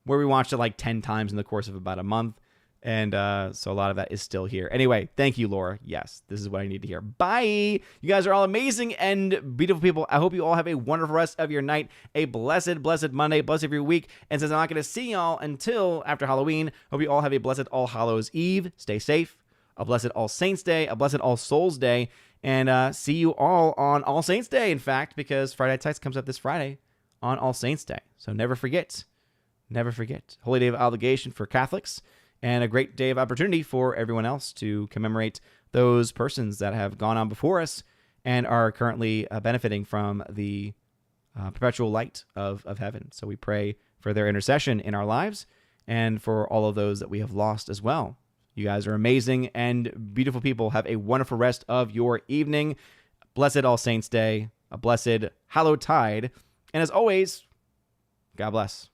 where we watched it like 10 times in the course of about a month. And so a lot of that is still here. Anyway, thank you, Laura. Yes, this is what I need to hear. Bye. You guys are all amazing and beautiful people. I hope you all have a wonderful rest of your night. A blessed, blessed Monday, blessed of your week. And since I'm not going to see y'all until after Halloween, hope you all have a blessed All Hallows Eve. Stay safe. A blessed All Saints Day. A blessed All Souls Day. And see you all on All Saints Day, in fact, because Friday Night Tights comes up this Friday on All Saints Day. So never forget. Never forget. Holy day of obligation for Catholics, and a great day of opportunity for everyone else to commemorate those persons that have gone on before us and are currently benefiting from the perpetual light of heaven. So we pray for their intercession in our lives and for all of those that we have lost as well. You guys are amazing and beautiful people. Have a wonderful rest of your evening. Blessed All Saints Day, a blessed hallowed tide. And as always, God bless.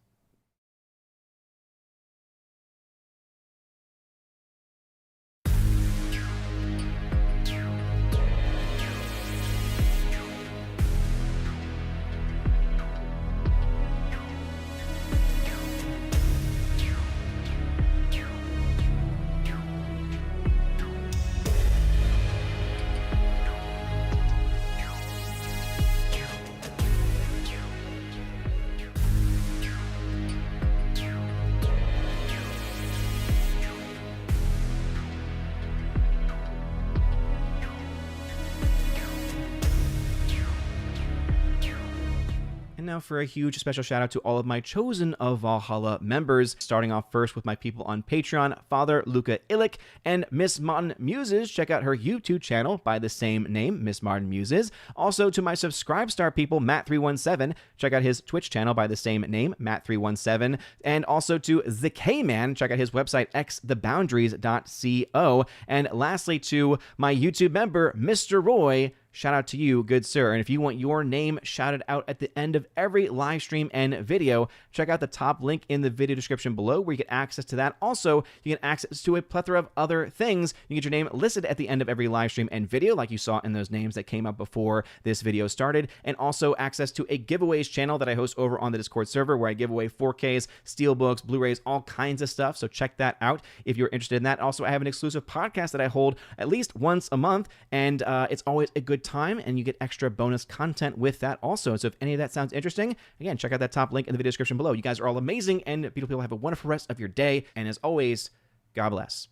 Now for a huge special shout out to all of my Chosen of Valhalla members, starting off first with my people on Patreon, Father Luca Illich and Miss Martin Muses. Check out her YouTube channel by the same name, Miss Martin Muses. Also to my Subscribestar people, Matt317. Check out his Twitch channel by the same name, Matt317. And also to the K-Man. Check out his website, xtheboundaries.co. And lastly to my YouTube member, Mr. Roy. Shout out to you, good sir. And if you want your name shouted out at the end of every live stream and video, check out the top link in the video description below where you get access to that. Also, you get access to a plethora of other things. You get your name listed at the end of every live stream and video, like you saw in those names that came up before this video started. And also access to a giveaways channel that I host over on the Discord server where I give away 4Ks, Steelbooks, Blu-rays, all kinds of stuff. So check that out if you're interested in that. Also, I have an exclusive podcast that I hold at least once a month, and it's always a good time, and you get extra bonus content with that also. So if any of that sounds interesting, again, check out that top link in the video description below. You guys are all amazing and beautiful people. Have a wonderful rest of your day, and as always, God bless.